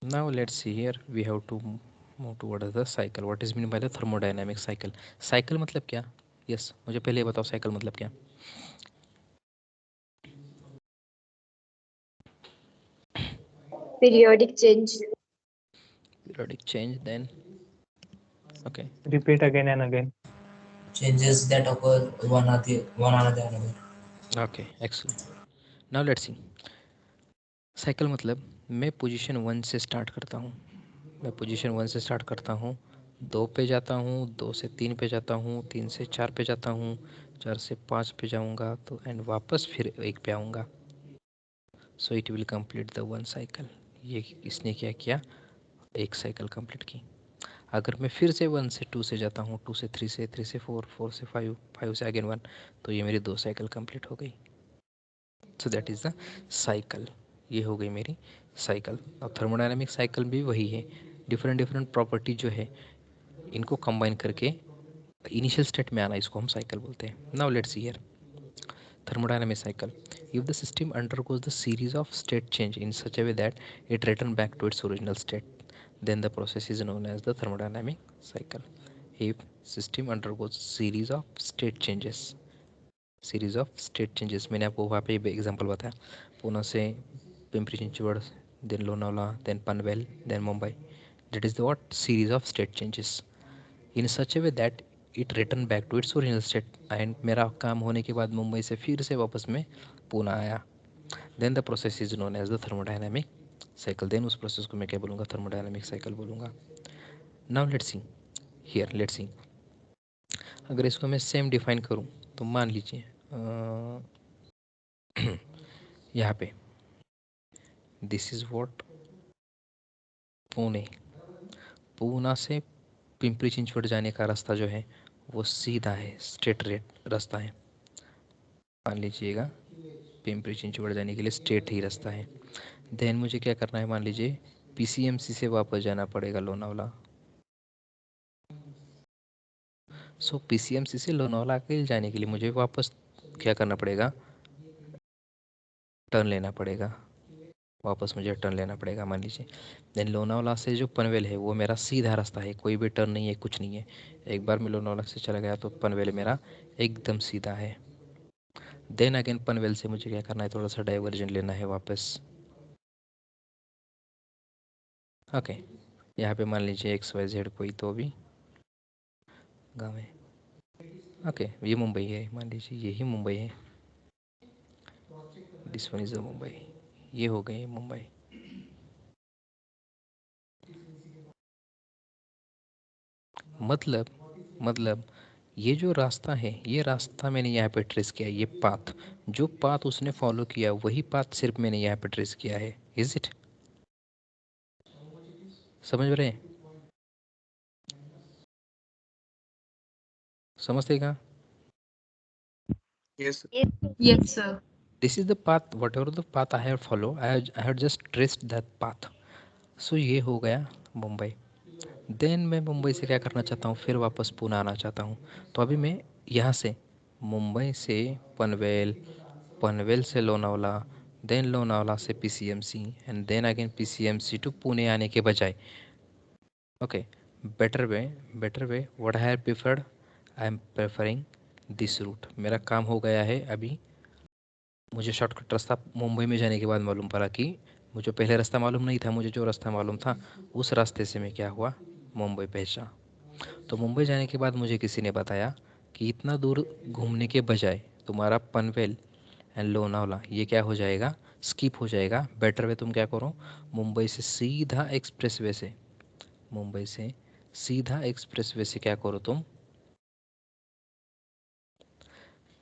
Now let's see here we have to move towards the cycle. What is meant by the thermodynamic cycle? Cycle मतलब क्या? यस, मुझे पहले बताओ साइकिल मतलब क्या? Periodic change. Periodic change, then okay, Repeat again and again. Changes that occur one after the other. okay, excellent. Now let's see. Cycle मतलब मैं position 1 से स्टार्ट करता हूँ, मैं पोजीशन 1 से स्टार्ट करता हूँ, 2 पे जाता हूँ, 2 से 3 पे जाता हूँ, 3 से 4 पे जाता हूँ, 4 से 5 पे जाऊँगा तो एंड वापस फिर 1 पे आऊँगा. So it will complete the 1 cycle. ये इसने क्या किया, एक साइकिल कंप्लीट की. अगर मैं फिर से 1 से 2 से जाता हूँ, 2 से 3 से 3 से 4, 4 से 5, 5 से अगेन 1, तो ये मेरी 2 साइकिल कंप्लीट हो गई. So that is the cycle. ये हो गई मेरी साइकिल. और थर्मोडायनामिक साइकिल भी वही है, डिफरेंट प्रॉपर्टी जो है इनको कंबाइन करके इनिशियल स्टेट में आना, इसको हम साइकिल बोलते हैं. Now let's see here thermodynamic cycle. If the system undergoes the series of state change in such a way that it returns back to its original state, then the process is known as the thermodynamic cycle. If system undergoes series of state changes, मैंने आपको वहाँ पे example बताया, पुणे से Pimpri Chinchwad, then Lonavala, then Panvel, then Mumbai. That is the what series of state changes in such a way that it return back to its original state. And मेरा काम होने के बाद मुंबई से फिर से वापस में पुणे आया. Then the process is known as the thermodynamic cycle. Then उस प्रोसेस को मैं क्या बोलूँगा, थर्मोडायनामिक साइकिल बोलूँगा. Now let's see here, let's see. अगर इसको मैं सेम डिफाइन करूँ तो मान लीजिए यहाँ पे this is what Pune. Poona से पिंपरी चिंचवड़ जाने का रास्ता जो है वो सीधा है, स्ट्रेट रेट रास्ता है. मान लीजिएगा पिंपरी चिंचवड़ जाने के लिए स्ट्रेट ही रास्ता है. देन मुझे क्या करना है, मान लीजिए पीसीएमसी से वापस जाना पड़ेगा लोनावला. सो पीसीएमसी से लोनावला के जाने के लिए मुझे वापस क्या करना पड़ेगा, टर्न लेना पड़ेगा. वापस मुझे टर्न लेना पड़ेगा मान लीजिए. देन लोनावला से जो पनवेल है वो मेरा सीधा रास्ता है, कोई भी टर्न नहीं है, कुछ नहीं है. एक बार मैं लोनावला से चला गया तो पनवेल मेरा एकदम सीधा है. देन अगेन पनवेल से मुझे क्या करना है, थोड़ा सा डाइवर्जन लेना है वापस. ओके यहाँ पे मान लीजिए XYZ कोई तो भी गाँव है. ओके ये मुंबई है, मान लीजिए यही मुंबई है. This one is the Mumbai. ये हो गई मुंबई. मतलब ये जो रास्ता है, ये रास्ता मैंने यहाँ पे ट्रेस किया. ये पाथ, जो पाथ उसने फॉलो किया वही पाथ सिर्फ मैंने यहाँ पे ट्रेस किया है. Is it? समझ रहे हैं? समझते कहाँ? Yes. Yes, sir. This is the path, whatever the path I have follow, I have just traced that path. So ये हो गया मुंबई. देन मैं मुंबई से क्या करना चाहता हूँ, फिर वापस पुणे आना चाहता हूँ. तो अभी मैं यहाँ से मुंबई से पनवेल, पनवेल से लोनावला, देन लोनावला से PCMC and then again PCMC to Pune आने के बजाय, okay, better way what I have preferred, I am preferring this route. मेरा काम हो गया है. अभी मुझे शॉर्टकट रास्ता मुंबई में जाने के बाद मालूम पड़ा कि मुझे पहले रास्ता मालूम नहीं था. मुझे जो रास्ता मालूम था उस रास्ते से मैं क्या हुआ, मुंबई पहुंचा. तो मुंबई जाने के बाद मुझे किसी ने बताया कि इतना दूर घूमने के बजाय तुम्हारा पनवेल एंड लोनावला ये क्या हो जाएगा, स्किप हो जाएगा. बेटर वे तुम क्या करो, मुंबई से सीधा एक्सप्रेसवे से, मुंबई से सीधा एक्सप्रेसवे से क्या करो तुम,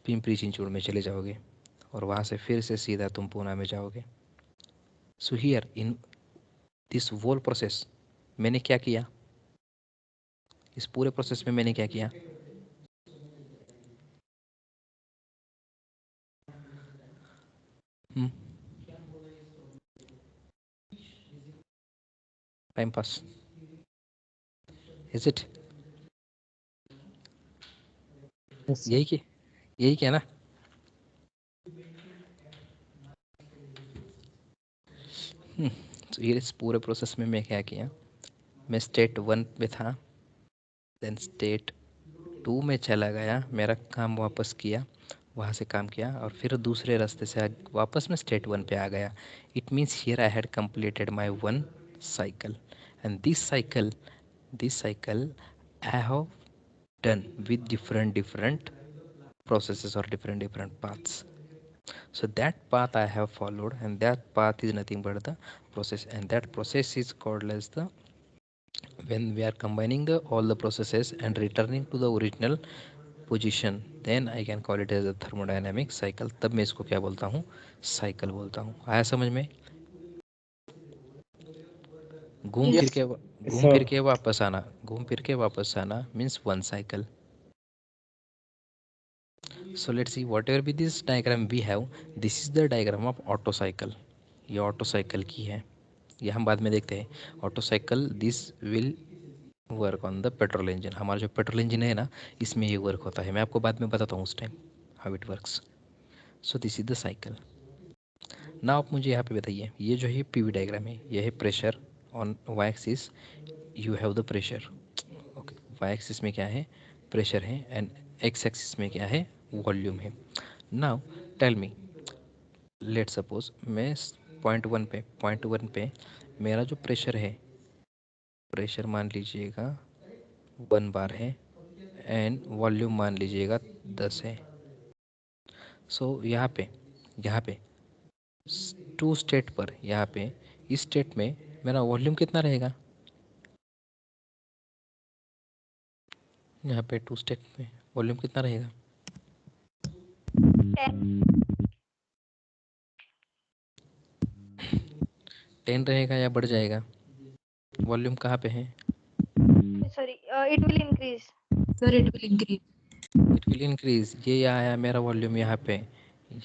पिंपरी चिंचवड़ में चले जाओगे और वहाँ से फिर से सीधा तुम पूना में जाओगे. So here in this whole process मैंने क्या किया, इस पूरे प्रोसेस में मैंने क्या किया, time pass. Is it? Yes. यही क्या ना. तो ये इस पूरे प्रोसेस में मैं क्या किया, मैं स्टेट 1 पे था, देन स्टेट 2 में चला गया, मेरा काम वापस किया, वहाँ से काम किया और फिर दूसरे रास्ते से वापस मैं स्टेट 1 पे आ गया. It means here I had completed my one cycle and this cycle I have done with different processes or different paths. So that path I have followed and that path is nothing but the process, and that process is called as the, when we are combining the all the processes and returning to the original position, then I can call it as a thermodynamic cycle. तब मैं इसको क्या बोलता हूँ, cycle बोलता हूँ. आया समझ में? घूम Yes. फिर के sir. वापस आना, घूम फिर के वापस आना means one cycle. So let's see, whatever be this diagram we have, this is the diagram of auto cycle. ये auto cycle की है, ये हम बाद में देखते हैं. auto cycle, this will work on the petrol engine. हमारा जो पेट्रोल इंजन है ना, इसमें ये वर्क होता है। मैं आपको बाद में बताता हूँ उस time how it works. So this is the cycle. ना आप मुझे यहाँ पे बताइए, ये जो है पीवी डायग्राम है, ये है pressure on Y axis, you have the pressure. Okay, Y axis में क्या है, प्रेशर है, एंड एक्स एक्सिस में क्या है, वॉल्यूम है। Now tell me, let suppose मैं पॉइंट वन पे मेरा जो प्रेशर है, प्रेशर मान लीजिएगा 1 बार है, एंड वॉल्यूम मान लीजिएगा 10 है। सो यहाँ पे 2 स्टेट पर, यहाँ पे इस स्टेट में मेरा वॉल्यूम कितना रहेगा, यहाँ पे 2 स्टेट में वॉल्यूम कितना रहेगा, 10 रहेगा या बढ़ जाएगा, वॉल्यूम कहाँ पे है, Sorry, it will increase. Sir, it will increase. It will increase. ये आया मेरा वॉल्यूम यहाँ पे,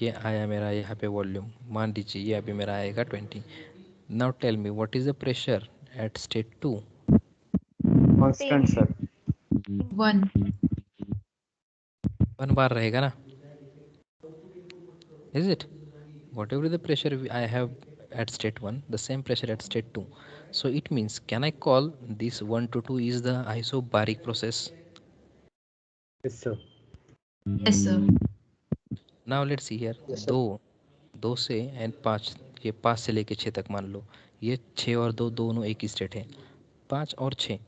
ये आया मेरा यहाँ पे वॉल्यूम, मान लीजिए ये अभी मेरा आएगा 20। Now tell me what is the pressure at state 2। Constant, sir. 1. 1 bar रहेगा ना, is it? Whatever the pressure I have at state 1, the same pressure at state 2. So it means, can I call this 1 to 2 is the isobaric process? Yes, sir. Yes, sir. Now let's see here, Yes, sir. 2 से and 5, ये 5 से लेके 6 तक मान लो, ये 6 और 2 दोनों एक ही स्टेट है। 5 और 6,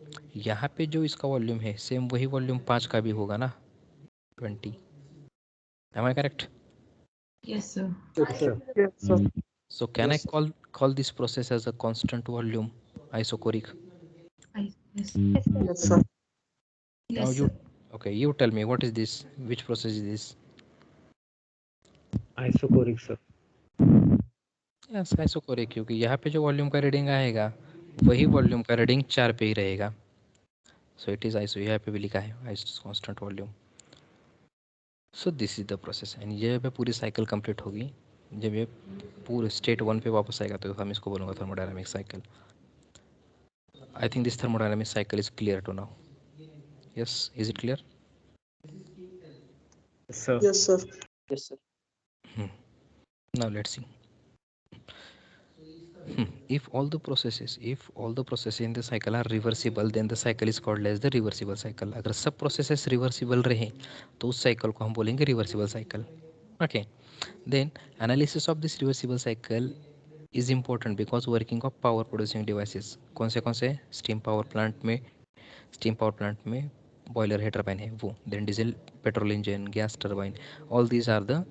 यहाँ पे जो इसका वॉल्यूम है सेम वही वॉल्यूम 5 का भी होगा ना, 20। Am I correct? Yes, sir. Yes, sir. Yes, sir. So can I Yes. call this process as a constant volume, isochoric? Yes. Yes, sir. Yes, sir. Now Yes, you, sir. okay, you tell me what is this, which process is this? Isochoric, sir. Yes isochoric, क्योंकि यहाँ पे जो volume का reading आएगा वही volume का reading 4 पे ही रहेगा। सो इट इज़ आइसो, यहाँ पे भी लिखा है iso constant volume. So this is the process, and ये पे पूरी साइकिल कंप्लीट होगी। जब ये पूरे स्टेट 1 पे वापस आएगा तो हम इसको बोलूँगा thermodynamic cycle. I think this thermodynamic cycle is clear to now. Yes, is it clear? Yes, sir. Yes, sir. Yes, sir. Now let's see. If all the processes in the cycle are reversible, then the cycle is called as the reversible cycle. अगर सब processes reversible रहे तो उस cycle को हम बोलेंगे reversible cycle. Okay. Then analysis of this reversible cycle is important because working of power producing devices, कौन से steam power plant में boiler है, turbine है वो, then diesel petrol engine, gas turbine, all these are the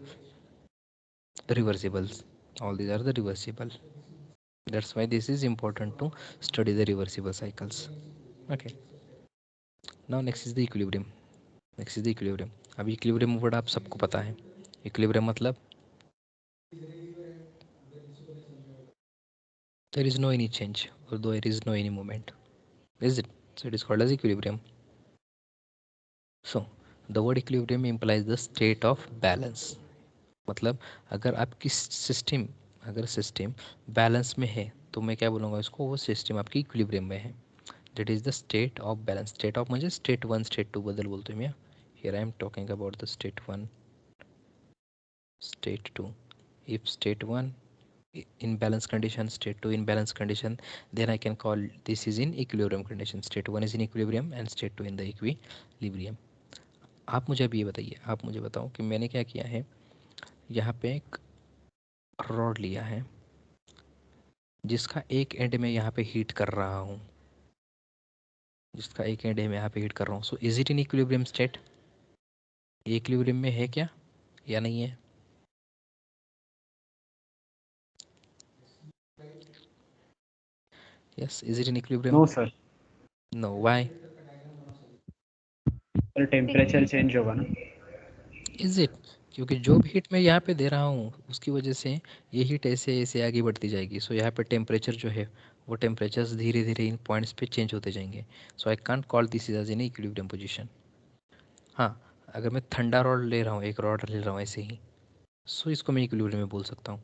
reversibles. That's why this is important to study the reversible cycles. Okay. Now next is the equilibrium. अब equilibrium word आप सबको पता है। equilibrium मतलब there is no any change or there is no any movement, is it? So it is called as equilibrium. So the word equilibrium implies the state of balance. मतलब अगर system balance में है तो मैं क्या बोलूँगा इसको, वो सिस्टम आपकी इक्विलिब्रियम में है। That is the state of balance. State of म्हणजे state 1 state 2 बद्दल बोलतोय मी. Here I am talking about the state 1 state 2. If state 1 in balance condition, state 2 in balance condition, then I can call this is in equilibrium condition. State 1 is in equilibrium and state 2 in the equilibrium. आप मुझे अब ये बताइए, आप मुझे बताओ कि मैंने क्या किया है। यहाँ पे एक रॉड लिया है जिसका एक एंड में यहाँ पे हीट कर रहा हूँ, so is it in equilibrium state? Equilibrium में है क्या या नहीं है? Yes, is it in equilibrium? No, sir. No, why? Sir temperature change होगा ना। Is it? क्योंकि जो भी हीट मैं यहाँ पे दे रहा हूँ उसकी वजह से ये हीट ऐसे ऐसे आगे बढ़ती जाएगी। सो यहाँ पे टेम्परेचर जो है वो टेम्परेचर्स धीरे धीरे इन पॉइंट्स पे चेंज होते जाएंगे। So I can't call this is in equilibrium position. हाँ, अगर मैं ठंडा रॉड ले रहा हूँ, एक रॉड ले रहा हूँ ऐसे ही, सो इसको मैं इक्विलिब्रियम में बोल सकता हूँ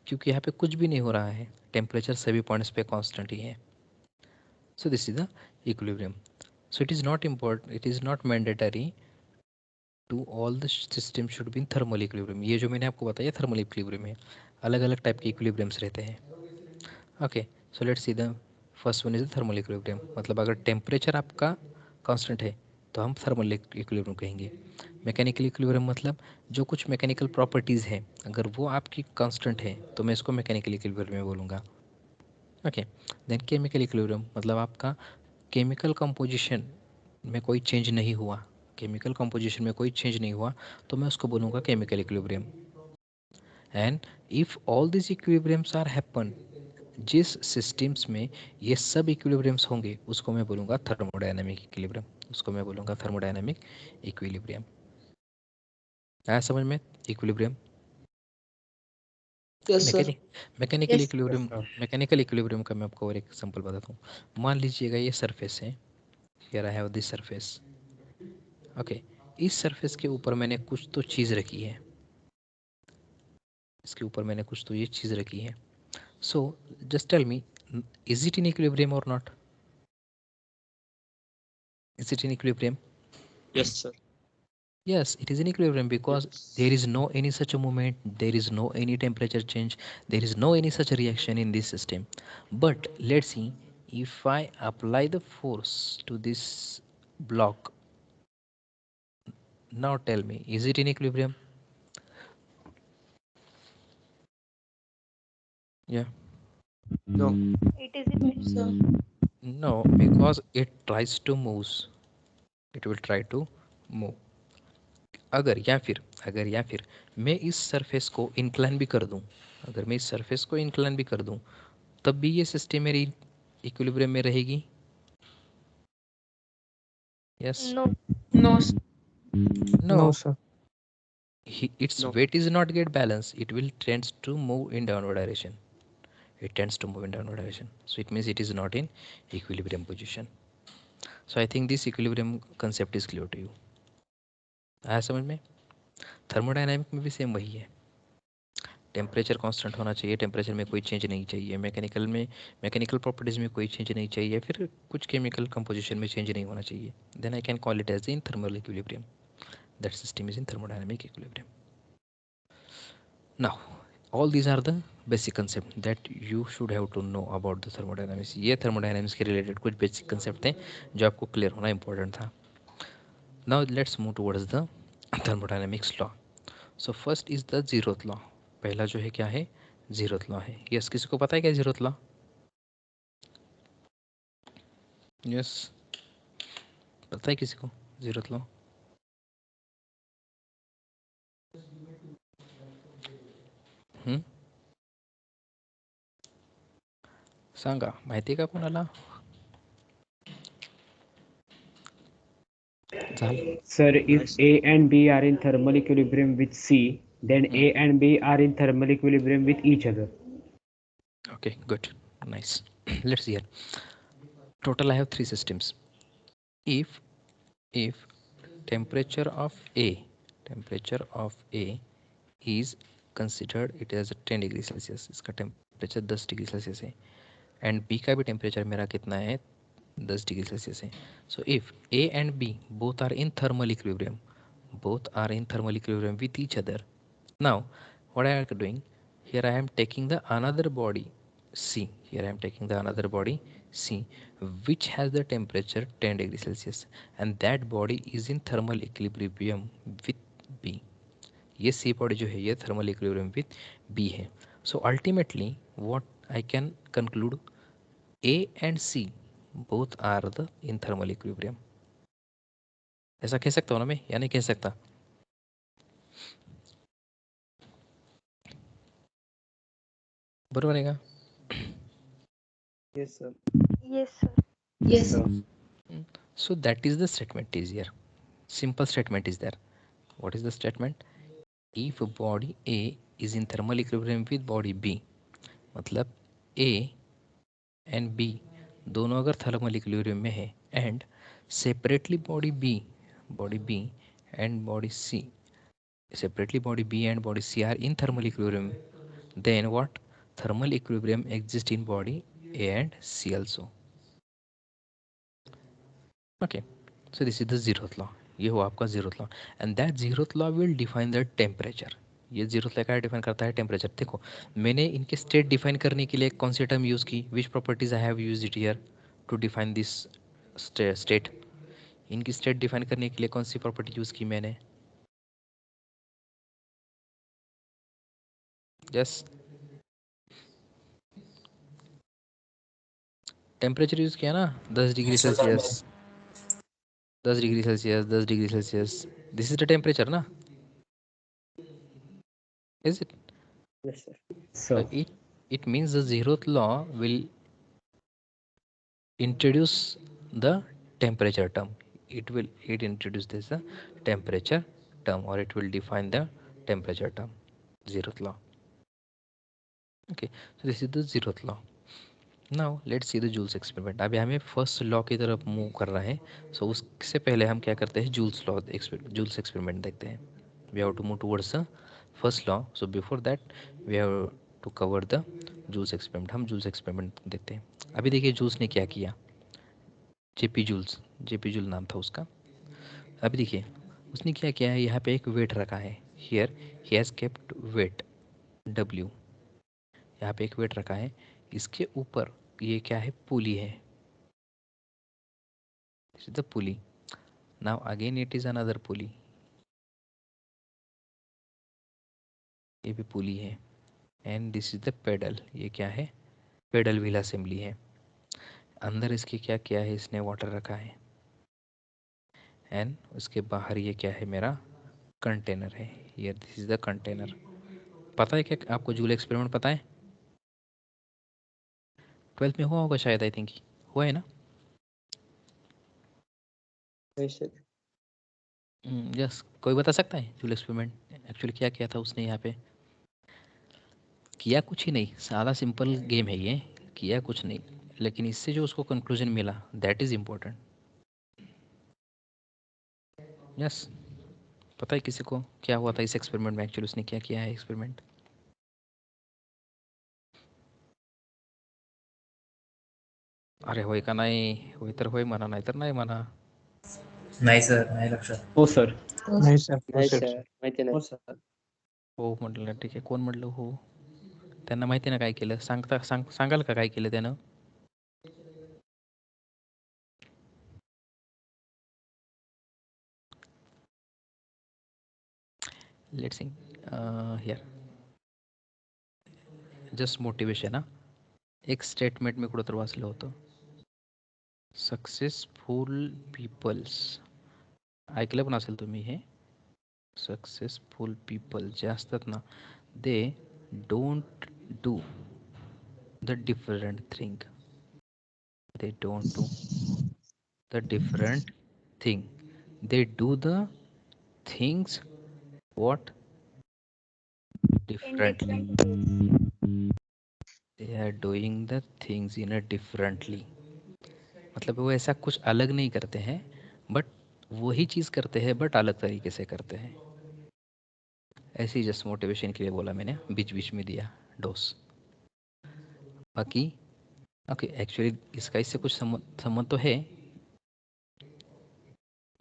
क्योंकि यहाँ पे कुछ भी नहीं हो रहा है, टेम्परेचर सभी पॉइंट्स पे कांस्टेंट ही है। सो this is the equilibrium. So it is not important, it is not mandatory to all the system should be in thermal equilibrium. ये जो मैंने आपको बताया thermal equilibrium है, अलग अलग टाइप के equilibriums रहते हैं. Okay, so let's see the first one is the thermal equilibrium. मतलब अगर टेम्परेचर आपका कांस्टेंट है तो हम थर्मल इक्विलिब्रियम कहेंगे. मैकेनिकल इक्विलिब्रियम मतलब जो कुछ मैकेनिकल प्रॉपर्टीज़ हैं अगर वो आपकी कांस्टेंट है तो मैं इसको मैकेनिकल इक्विलिब्रियम में बोलूँगा. ओके, देन केमिकल इक्विलिब्रियम मतलब आपका केमिकल कंपोजिशन में कोई चेंज नहीं हुआ, केमिकल कंपोजिशन में कोई चेंज नहीं हुआ तो मैं उसको बोलूँगा chemical equilibrium. And if all this equilibriums are happen, जिस सिस्टम्स में ये सब इक्विलिब्रियम्स होंगे उसको मैं बोलूँगा थर्मोडायनामिक इक्विलिब्रियम. उसको मैं बोलूँगा थर्मोडायनामिक इक्विलिब्रियम. आया समझ में? Equilibrium mechanical equilibrium. Mechanical equilibrium का मैं आपको और एक एग्जांपल बताता हूँ. मान लीजिएगा ये सरफेस है, here I have this surface. Okay, इस सरफेस के ऊपर मैंने कुछ तो चीज़ रखी है, इसके ऊपर मैंने कुछ तो ये चीज़ रखी है. So just tell me, is it in equilibrium और not? Is it in equilibrium? Yes, sir. Yes, it is in equilibrium because there is no any such a movement, there is no any temperature change, there is no any such a reaction in this system. But let's see, if I apply the force to this block, now tell me, is it in equilibrium? Yeah. No. It is in No, because it tries to move, it will try to move. अगर या फिर मैं इस surface को incline भी कर दूं, अगर मैं इस सरफेस को इंक्लाइन भी कर दूं तब भी ये सिस्टम मेरी इक्विलिब्रियम में रहेगी. Yes. no. No. No, No, sir. its No. weight is not get balanced, it will tends to move in downward direction. It tends to move in downward direction, so it means it is not in equilibrium position. So I think this equilibrium concept is clear to you. आया समझ में? Thermodynamic में भी same वही है, temperature constant होना चाहिए, temperature में कोई चेंज नहीं चाहिए, मैकेनिकल में मैकेनिकल प्रॉपर्टीज़ में कोई चेंज नहीं चाहिए, फिर कुछ केमिकल कंपोजिशन में चेंज नहीं होना चाहिए. Then I can call it as in thermal equilibrium. That system is in thermodynamic equilibrium. Now all these are the basic concept that you should have to know about the thermodynamics. ये thermodynamics के related कुछ basic concept थे जो आपको clear होना important था. Now let's move towards the thermodynamics law. So first is the zeroth law. पहला जो है क्या है? zeroth law है. Yes, किसी को पता है क्या zeroth law? Yes, पता है किसी को zeroth law? सांगा माहिती का कोणाला? झालं. Sir, if A and B are in thermal equilibrium with C, then A and B are in thermal equilibrium with each other. Okay, good, nice. Let's see here. Total I have 3 systems. If temperature of A is considered it as 10 degree Celsius, इसका temperature 10 degree Celsius है, and B का भी temperature मेरा कितना है? 10 degree Celsius है. So if A and B both are in thermal equilibrium, with each other. Now what I am doing here, I am taking the another body C, which has the temperature 10 degree Celsius, and that body is in thermal equilibrium with B. ये सी body जो है ये thermal equilibrium with B है. So ultimately what I can conclude, A and C both are the in thermal equilibrium. ऐसा कह सकता हूँ ना मैं, या नहीं कह सकता? बरोबर आहे का? Yes, sir. Yes, sir. Yes. So that is the statement is here. Simple statement is there. What is the statement? If body A is in thermal equilibrium with body B, मतलब A and B दोनों अगर thermal equilibrium में है, and separately body B and body C, separately body B and body C are in thermal equilibrium, then what? Thermal equilibrium exists in body A and C also. Okay, so this is the zeroth law. ये हो आपका zeroth law and that zeroth law will define the temperature. ये zeroth law क्या define करता है? Temperature. देखो मैंने इनके स्टेट डिफाइन करने के लिए कौन सी टर्म यूज़ की? Which properties I have used it here to define this state? इनकी स्टेट डिफाइन करने के लिए कौन सी प्रॉपर्टी यूज़ की मैंने? यस, टेम्परेचर यूज़ किया ना, 10 degree Yes, sir. Celsius, 10 degree Celsius, 10 degree Celsius. This is the temperature ना, is it? Yes, sir. So It means the zeroth law will introduce the temperature term. It introduce this temperature term, or it will define the temperature term. Zeroth law. Okay, so this is the zeroth law. Now let's see the Joule's experiment. अभी हमें first law की तरफ move कर रहा है. सो उससे पहले हम क्या करते हैं? Joule's experiment देखते हैं. We have to move towards the first law. So before that we have to cover the Joule's experiment. हम Joule's experiment देखते हैं. अभी देखिए जूल्स ने क्या किया. जेपी जूल नाम था उसका. अभी देखिए उसने क्या किया है, यहाँ पे एक वेट रखा है. Here he has kept weight W. यहाँ पे एक वेट रखा है. इसके ऊपर ये क्या है? पुली है. This is the pulley. Now again it is another pulley. ये भी पुली है. And this is the pedal. ये क्या है? पेडल व्हील असेंबली है. अंदर इसके क्या किया है? इसने वाटर रखा है. एंड उसके बाहर ये क्या है? मेरा कंटेनर है. ये दिस इज द कंटेनर. पता है क्या आपको जूल एक्सपेरिमेंट पता है? 12th में हुआ होगा शायद, आई थिंक हुआ है ना. Yes, sir. यस, कोई बता सकता है जूल एक्सपेरिमेंट एक्चुअली क्या किया था उसने? यहाँ पे किया कुछ ही नहीं, सादा सिंपल गेम है ये. किया कुछ नहीं, लेकिन इससे जो उसको कंक्लूजन मिला दैट इज इम्पोर्टेंट. यस, पता है किसी को क्या हुआ था इस एक्सपेरिमेंट में? एक्चुअली उसने क्या किया है एक्सपेरिमेंट? अरे होय का नाही? होय तर होय म्हणा, नाही तर नाही म्हणा. नाही सर, नाही लक्षात. हो सर. नाही सर. माहिती नाही. हो म्हटलं, ठीक आहे. कोण म्हटलं हो? त्यांना माहिती ना काय केलं? सांगाल का काय केलं त्यानं? Let's see here just motivation. हा एक स्टेटमेंट मी कुठं तर वाचलं होतं. सक्सेसफुल पीपल्स, ऐकलं पण असेल तुम्ही हे. सक्सेसफुल पीपल जे असतात ना, they don't do the different thing. They don't do the different thing. They do the things what differently. They are doing the things in a differently. मतलब वो ऐसा कुछ अलग नहीं करते हैं, बट वही चीज़ करते हैं बट अलग तरीके से करते हैं. ऐसे ही जस्ट मोटिवेशन के लिए बोला मैंने, बीच बीच में दिया डोस. बाकी ओके, एक्चुअली इसका इससे कुछ संबंध तो है,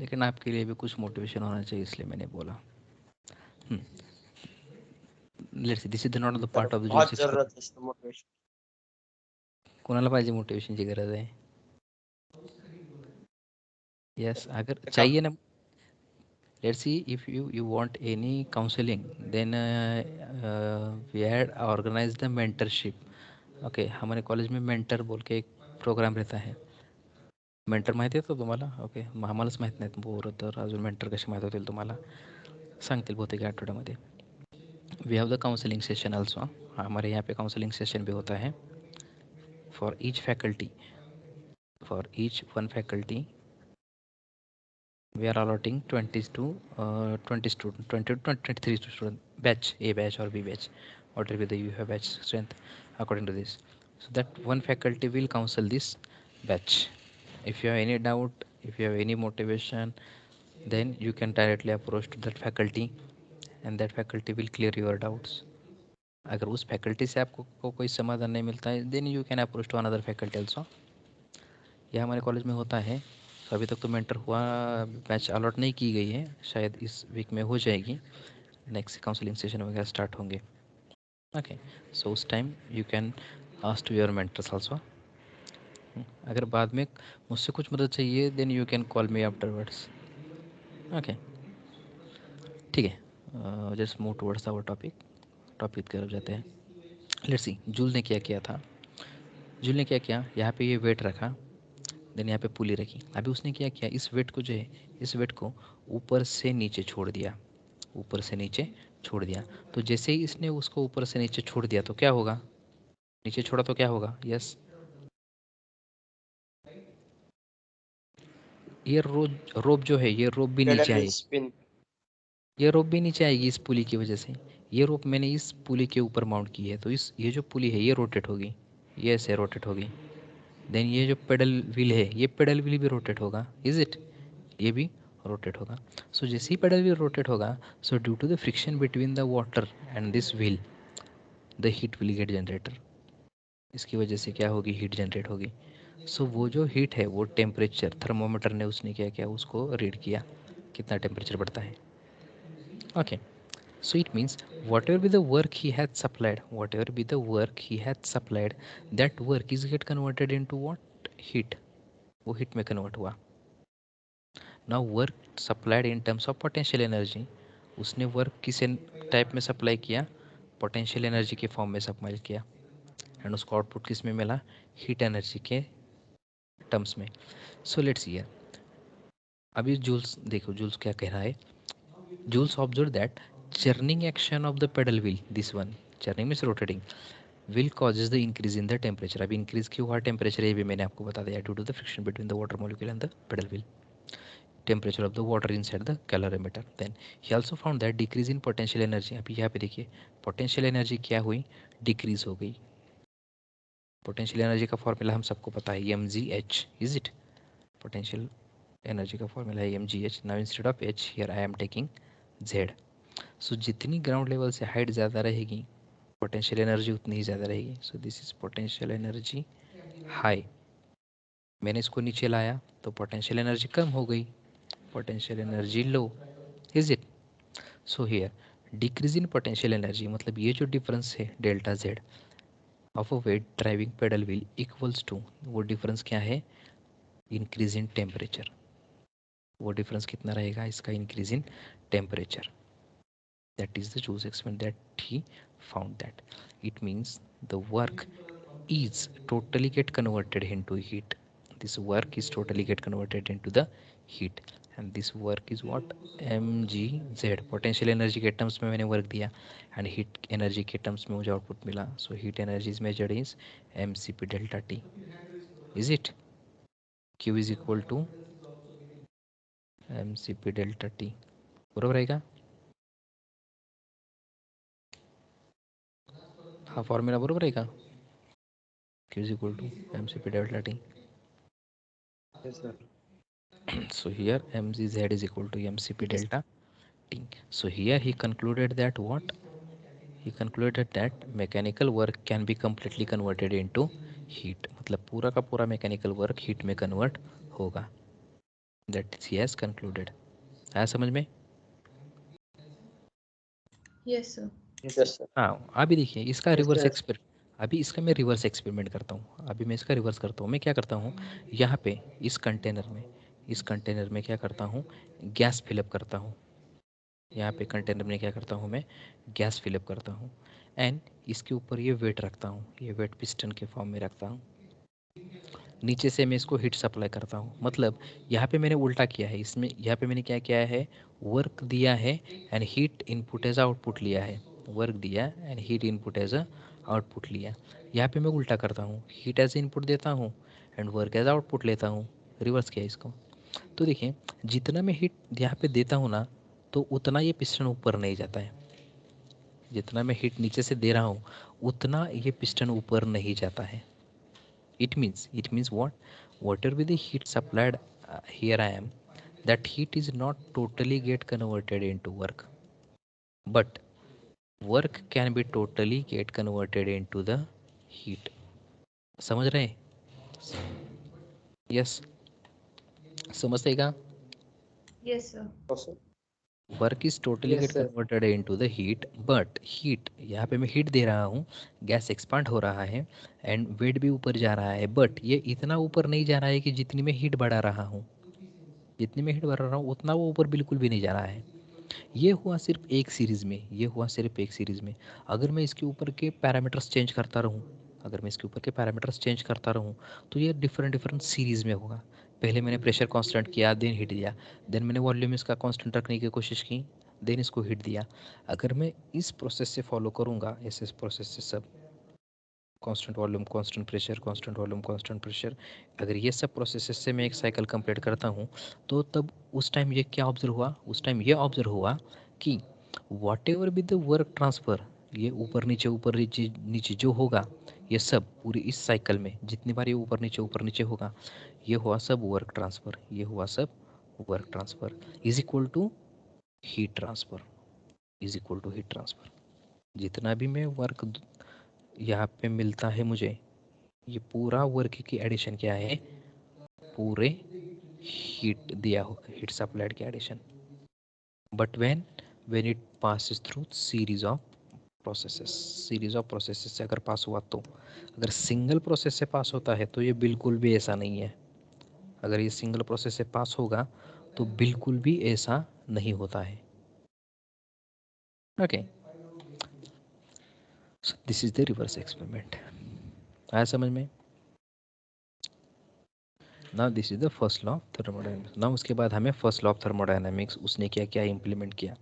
लेकिन आपके लिए भी कुछ मोटिवेशन होना चाहिए इसलिए मैंने बोला. Let's see, this is not the part of the बहुत जरूरत असतं मोटिवेशन. कोणाला पाहिजे मोटिवेशनची गरज आहे? यस, अगर चाहिए ना. Let's see, if you want any counseling, then we had organized the mentorship. Okay, हमारे कॉलेज में मेंटर बोल के एक प्रोग्राम रहता है. मेंटर माहिती आहे तो तुम्हाला? ओके, आम्हालाच माहीत नाहीत बोर, तर अजून मेंटर कसे माहीत होतील तुम्हाला? सांगतील बहुतेक आठवड्यामध्ये. We have the counselling session also. हमारे यहाँ पे काउंसलिंग सेशन भी होता है for each faculty. For each one faculty we are allotting 20 to 20 student, 20 to 23 student batch, A batch or B batch, whatever the you have batch strength according to this. So that one faculty will counsel this batch. If you have any doubt, if you have any motivation, then you can directly approach to that faculty and that faculty will clear your doubts. अगर उस faculty से आपको कोई समाधान नहीं मिलता है, then you can approach to another faculty also. यह हमारे कॉलेज में होता है. सो अभी तक तो मेंटर हुआ, बैच अलॉट नहीं की गई है, शायद इस वीक में हो जाएगी, नेक्स्ट काउंसलिंग सेशन वगैरह स्टार्ट होंगे. ओके, सो उस time you can ask to your mentors also. अगर बाद में मुझसे कुछ मदद चाहिए then you can call me afterwards. Okay, ठीक है. Just move towards our topic की तरफ जाते हैं. लेट्स सी, जूल ने क्या किया था. जूल ने क्या किया, यहाँ पे ये वेट रखा, देन यहाँ पे पुली रखी. अभी उसने क्या किया, इस वेट को जो है, इस वेट को ऊपर से नीचे छोड़ दिया, ऊपर से नीचे छोड़ दिया. तो जैसे ही इसने उसको ऊपर से नीचे छोड़ दिया तो क्या होगा, नीचे छोड़ा तो क्या होगा, यस, ये रोप जो है, ये रोप भी नीचे Pedal will आएगी, spin. ये रोप भी नीचे आएगी इस पुली की वजह से. ये रोप मैंने इस पुली के ऊपर माउंट की है, तो इस ये जो पुली है ये रोटेट होगी, ये ऐसे रोटेट होगी. देन ये जो पेडल व्हील है, ये पेडल व्हील भी रोटेट होगा, इज इट, ये भी रोटेट होगा. सो जैसे ही पेडल व्हील रोटेट होगा, so due to the friction between the water and this wheel, the heat will get generator. इसकी वजह से क्या होगी, हीट जनरेट होगी. सो वो जो हीट है वो टेम्परेचर, थर्मोमीटर ने उसने क्या किया, उसको रीड किया कितना टेम्परेचर बढ़ता है. Okay, so it means whatever be the work he had supplied, whatever be the work he had supplied, that work is get converted into what, heat. वो heat में convert हुआ. now work supplied in terms of potential energy, उसने work किस type में supply किया, potential energy के form में supply किया, एंड उसको आउटपुट किस में मिला, हीट एनर्जी के टर्म्स में. सो लेट्स हियर, अभी जूल्स देखो, जूल्स क्या कह रहा है. Joule's observe that churning action of the pedal wheel, this one, churning means rotating, will causes the increase in the temperature. अभी increase क्यों हुआ टेम्परेचर, ये भी मैंने आपको बता दिया, due to the friction between the water molecule and the pedal wheel, temperature of the water inside the calorimeter. Then he also found that decrease in potential energy. अभी यहाँ पे देखिए potential energy क्या हुई, decrease हो गई. potential energy का formula हम सबको पता है, mgh, is it, potential energy का फॉर्मूला है mgh. now instead of h here I am taking z. सो जितनी ग्राउंड लेवल से हाइट ज़्यादा रहेगी, पोटेंशियल एनर्जी उतनी ही ज़्यादा रहेगी. सो this is potential energy high. मैंने इसको नीचे लाया तो पोटेंशियल एनर्जी कम हो गई, potential energy low, is it. So here decrease in potential energy, मतलब ये जो डिफरेंस है delta Z of a weight driving paddle wheel equals to, वो डिफरेंस क्या है, इंक्रीज इन टेम्परेचर. वो डिफरेंस कितना रहेगा इसका, increase in temperature. That is the Joule's experiment that he found that. It means the work is totally get converted into heat. This work is totally get converted into the heat, and this work is what, mgz. potential energy के terms में मैंने work दिया, and heat energy के terms में मुझे output मिला. So heat energy is measured is mcp delta t, is it. q is equal to mcp delta t, बरोबर रहेगा. हाँ, फॉर्मूला बरोबर आहे का, q is equal to mcp delta t. Yes, sir. So here mgz is equal to mcp Yes. delta t. So here he concluded that what, he concluded that mechanical work can be completely converted into heat. मतलब पूरा का पूरा mechanical work heat में convert होगा. That he has concluded. आया समझ में. Yes, sir. Yes, sir. हाँ, अभी देखिए इसका Yes, रिवर्स sir. एक्सपेरिमेंट, अभी इसका मैं रिवर्स एक्सपेरिमेंट करता हूँ. अभी मैं इसका रिवर्स करता हूँ. मैं क्या करता हूँ, यहाँ पे इस कंटेनर में क्या करता हूँ, गैस फिलअप करता हूँ. यहाँ पे कंटेनर में क्या करता हूँ, मैं गैस फिलअप करता हूँ, एंड इसके ऊपर ये वेट रखता हूँ, ये वेट पिस्टन के फॉर्म में रखता हूँ. नीचे से मैं इसको हीट सप्लाई करता हूँ. मतलब यहाँ पे मैंने उल्टा किया है, इसमें यहाँ पे मैंने क्या किया है, वर्क दिया है and heat input as output लिया है. वर्क दिया and heat input as output लिया. यहाँ पे मैं उल्टा करता हूँ, हीट एज इनपुट देता हूँ एंड वर्क एज आउटपुट लेता हूँ. रिवर्स किया इसको. तो देखिए जितना मैं हीट यहाँ पे देता हूँ ना, तो उतना ये पिस्टन ऊपर नहीं जाता है. जितना मैं हीट नीचे से दे रहा हूँ उतना ये पिस्टन ऊपर नहीं जाता है. It means what, whatever be the heat supplied, here I am, that heat is not totally get converted into work, but work can be totally get converted into the heat. समझ रहे हैं. Yes. समझते का? Yes, sir. हो sir. Work is totally Yes, get sir. Converted into the heat, but heat यहाँ पे मैं heat दे रहा हूँ, गैस एक्सपांड हो रहा है एंड वेट भी ऊपर जा रहा है, बट ये इतना ऊपर नहीं जा रहा है कि जितनी मैं हीट बढ़ा रहा हूँ, जितनी मैं हीट बढ़ा रहा हूँ उतना वो ऊपर बिल्कुल भी नहीं जा रहा है। ये हुआ सिर्फ एक सीरीज़ में, ये हुआ सिर्फ एक सीरीज़ में। अगर मैं इसके ऊपर के पैरामीटर्स चेंज करता रहूँ, अगर मैं इसके ऊपर के पैरामीटर्स चेंज करता रहूँ तो ये डिफरेंट डिफरेंट सीरीज़ में होगा। पहले मैंने प्रेशर कांस्टेंट किया, देन हीट दिया, देन मैंने वॉल्यूम इसका कांस्टेंट रखने की कोशिश की, देन इसको हीट दिया। अगर मैं इस प्रोसेस से फॉलो करूँगा, इस प्रोसेस से सब constant volume constant pressure constant volume constant pressure, अगर ये सब प्रोसेसेस से मैं एक साइकिल कंप्लीट करता हूँ तो तब उस टाइम ये क्या ऑब्जर्व हुआ, उस टाइम ये ऑब्जर्व हुआ कि what ever be the work transfer, ये ऊपर नीचे नीचे जो होगा, ये सब पूरी इस साइकिल में जितनी बार ये ऊपर नीचे होगा, ये हुआ सब वर्क ट्रांसफ़र, ये हुआ सब work transfer is equal to heat transfer, is equal to heat transfer. जितना भी मैं वर्क यहाँ पे मिलता है मुझे, ये पूरा वर्क की एडिशन क्या है, पूरे हीट दिया हो, हीट सप्लाइड की addition. But when it passes through series of processes, series of processes से अगर पास हुआ तो, अगर सिंगल प्रोसेस से पास होता है तो ये बिल्कुल भी ऐसा नहीं है। अगर ये सिंगल प्रोसेस से पास होगा तो बिल्कुल भी ऐसा नहीं होता है। Okay, so this is the reverse experiment. आया समझ में? ना this is the first law of thermodynamics. ना उसके बाद हमें फर्स्ट लॉ ऑफ थर्मोडायनामिक्स उसने क्या क्या इम्प्लीमेंट किया।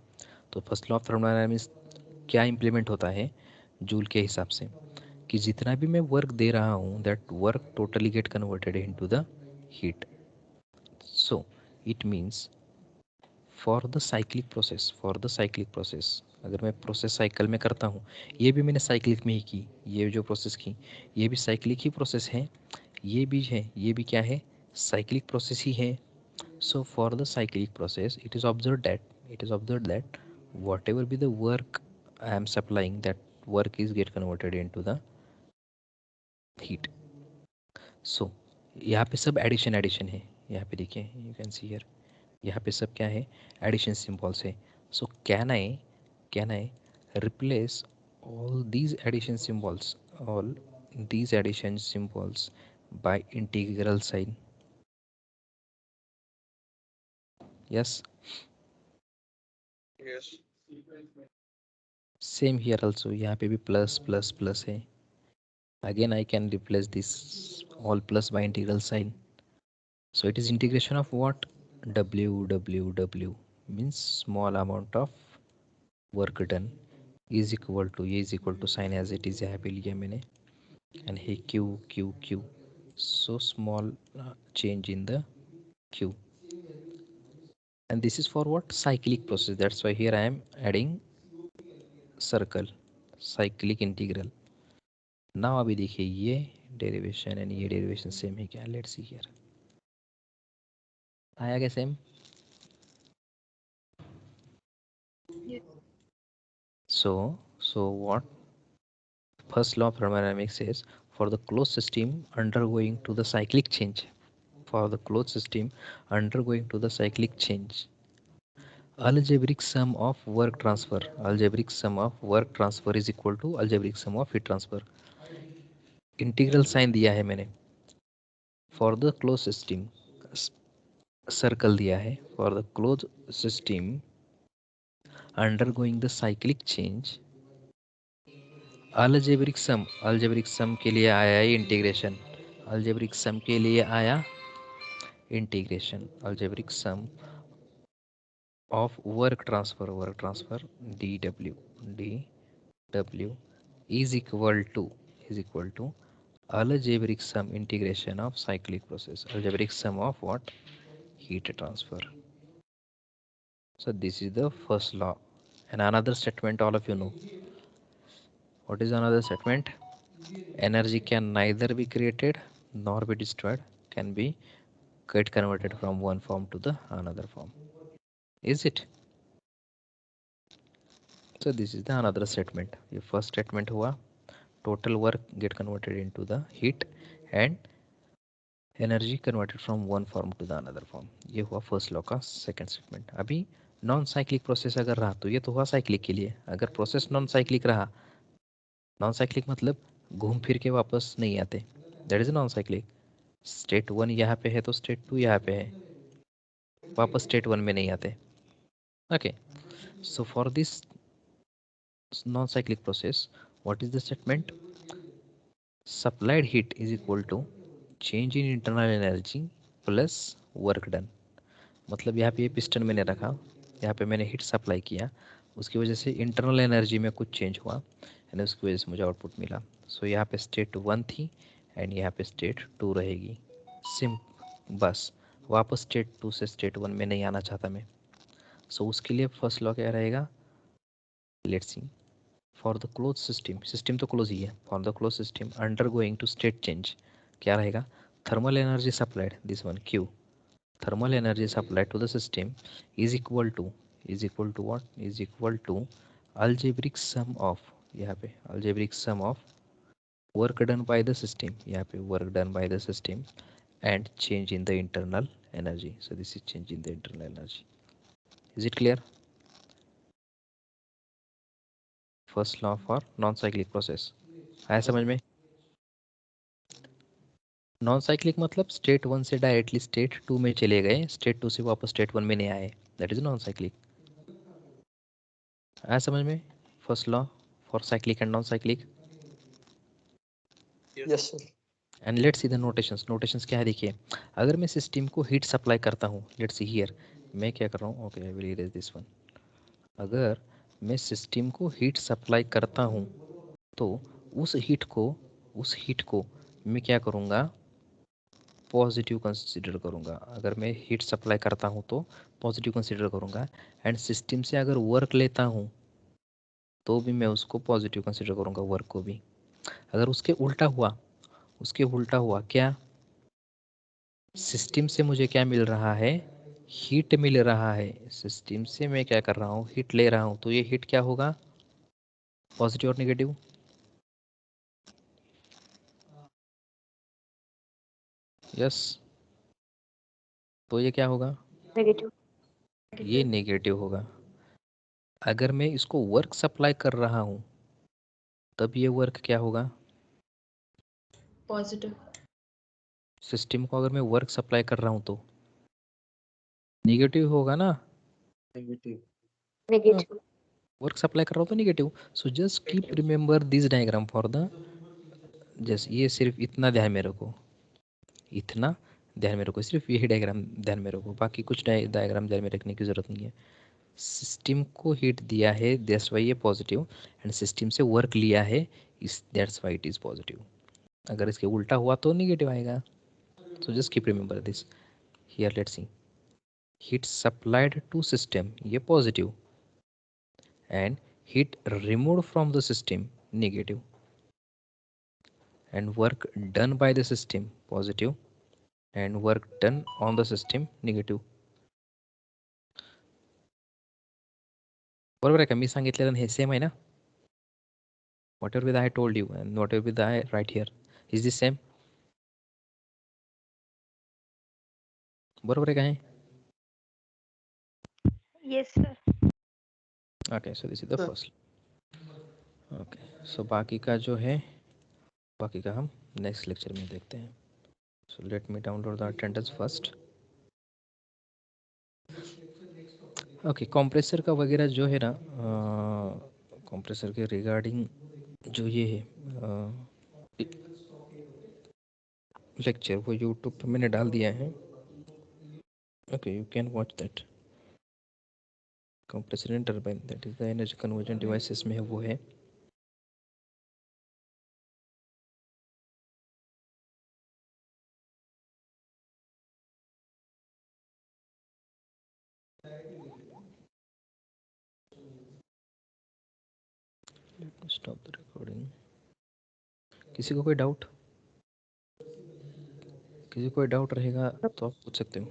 तो फर्स्ट लॉ ऑफ थर्मोडायनामिक्स क्या इम्प्लीमेंट होता है जूल के हिसाब से, कि जितना भी मैं वर्क दे रहा हूँ that work totally get converted into the heat. So it means for the cyclic process, for the cyclic process, अगर मैं प्रोसेस साइकिल में करता हूँ, ये भी मैंने साइक्लिक में ही की, ये जो प्रोसेस की ये भी साइक्लिक ही प्रोसेस है, ये भी है, ये भी क्या है, साइक्लिक प्रोसेस ही है। So for the cyclic process, it is observed that whatever be the work I am supplying, that work is get converted into the heat. So यहाँ पे सब एडिशन है, यहाँ पे देखिए, you can see here, यहाँ पे सब क्या है, एडिशन सिंबल्स है। So can I replace all these addition symbols, all these addition symbols by integral sign? Yes. Yes. Same here also, यहाँ पे भी प्लस प्लस प्लस है। Again I can replace this all plus by integral sign. So it is integration of what, W W W means small amount of work done is equal to, ये is equal to sign as it is यहाँ पे लिया मैंने, and हे Q Q Q, so small change in the q, and this is for what, cyclic process. That's why here I am adding circle, cyclic integral. Now अभी देखिए ये derivation and ये derivation same है क्या, let's see here, आया क्या same? Yes. So what first law of thermodynamics says, for the closed system undergoing to the cyclic change, for the closed system undergoing to the cyclic change, algebraic sum of work transfer, algebraic sum of work transfer is equal to algebraic sum of heat transfer। Integral sign दिया है मैंने for the close system, circle दिया है for the close system undergoing the cyclic change. Algebraic sum के लिए आया है integration, algebraic sum के लिए आया integration, algebraic sum of work transfer D W is equal to algebraic sum integration of cyclic process, algebraic sum of what, heat transfer। So this is the first law, and another statement all of you know. What is another statement? Energy can neither be created nor be destroyed, can be get converted from one form to the another form, is it? So this is the another statement। ये first statement हुआ, total work get converted into the heat, and energy converted from one form to the another form. ये हुआ first law का second statement. अभी non cyclic process अगर रहा तो ये तो हुआ साइक्लिक के लिए। अगर प्रोसेस नॉन साइक्लिक रहा, नॉन साइक्लिक मतलब घूम फिर के वापस नहीं आते, that is non cyclic. State 1 यहाँ पे है तो स्टेट 2 यहाँ पे है, वापस स्टेट 1 में नहीं आते। Okay, so for this non cyclic process what is the statement? Supplied heat is equal to change in internal energy plus work done. मतलब यहाँ पे ये पिस्टन मैंने रखा, यहाँ पे मैंने हीट सप्लाई किया, उसकी वजह से इंटरनल एनर्जी में कुछ चेंज हुआ एंड उसकी वजह से मुझे आउटपुट मिला। सो यहाँ पे स्टेट 1 थी एंड यहाँ पे स्टेट 2 रहेगी। सिम बस वापस स्टेट 2 से स्टेट 1 में नहीं आना चाहता मैं। सो उसके लिए फर्स्ट लॉ क्या रहेगा? Let's see. For the close system, system तो क्लोज ही है, for the close system undergoing to state change क्या रहेगा? Thermal energy supplied, this one Q, thermal energy supplied to the system is equal to what? Is equal to algebraic sum of, यहाँ पे algebraic sum of work done by the system, यहाँ पे work done by the system and change in the internal energy. So this is change in the internal energy. Is it clear? First law for non-cyclic process आया समझ में? Non cyclic मतलब state 1 से directly state 2 में चले गए, state 2 से वापस स्टेट 1 में नहीं आए, दैट इज नॉन साइक्लिक। आया समझ में? First law for cyclic and non cyclic. Yes, sir. And let's see the notations. Notations क्या है देखिए, अगर मैं सिस्टम को हीट सप्लाई करता हूँ, लेट्स सी हियर मैं क्या कर रहा हूँ, okay I will erase this one. अगर मैं सिस्टम को हीट सप्लाई करता हूँ तो उस हीट को मैं क्या करूँगा? पॉजिटिव कंसीडर करूँगा। अगर मैं हीट सप्लाई करता हूँ तो पॉजिटिव कंसीडर करूँगा एंड सिस्टम से अगर वर्क लेता हूँ तो भी मैं उसको पॉजिटिव कंसीडर करूँगा, वर्क को भी। अगर उसके उल्टा हुआ क्या? सिस्टम से मुझे क्या मिल रहा है? हीट मिल रहा है। सिस्टम से मैं क्या कर रहा हूँ? हीट ले रहा हूँ, तो ये हीट क्या होगा? पॉजिटिव और नेगेटिव? यस, तो ये क्या होगा? नेगेटिव। ये नेगेटिव होगा। अगर मैं इसको वर्क सप्लाई कर रहा हूँ तब ये वर्क क्या होगा? पॉजिटिव। सिस्टम को अगर मैं वर्क सप्लाई कर रहा हूँ तो नेगेटिव होगा ना? Negative. नेगेटिव। वर्क सप्लाई कर रहा हूँ तो negative. So just keep remember this diagram for the, just ये सिर्फ इतना ध्यान में रखो, इतना ध्यान में रखो, सिर्फ यही डायग्राम ध्यान में रखो, बाकी कुछ डायग्राम ध्यान में रखने की ज़रूरत नहीं है। सिस्टम को हीट दिया है, दैट्स वाई ये पॉजिटिव, एंड सिस्टम से वर्क लिया है, इस that's why it is positive. अगर इसके उल्टा हुआ तो नेगेटिव आएगा। So just keep remember this. Here let's see, heat supplied to system ये positive and heat removed from the system negative, and work done by the system positive and work done on the system negative. बरोबर आहे का? मी सांगितलेलं हे same आहे ना? whatever with I told you and whatever with I right here, is this same? बरोबर आहे का हे? Yes, sir. Okay, so this is the Sir. first. Okay, so बाकी का जो है, बाकी का हम नेक्स्ट लेक्चर में देखते हैं। So let me download the attendance first. Okay, compressor का वगैरह जो है ना, कंप्रेसर के रिगार्डिंग जो ये है लेक्चर, वो यूट्यूब पे मैंने डाल दिया है। Okay, you can watch that. Compressor and turbine, that is the energy conversion devices में है, वो है। Let me stop the recording. किसी को कोई डाउट रहेगा तो आप पूछ सकते हो।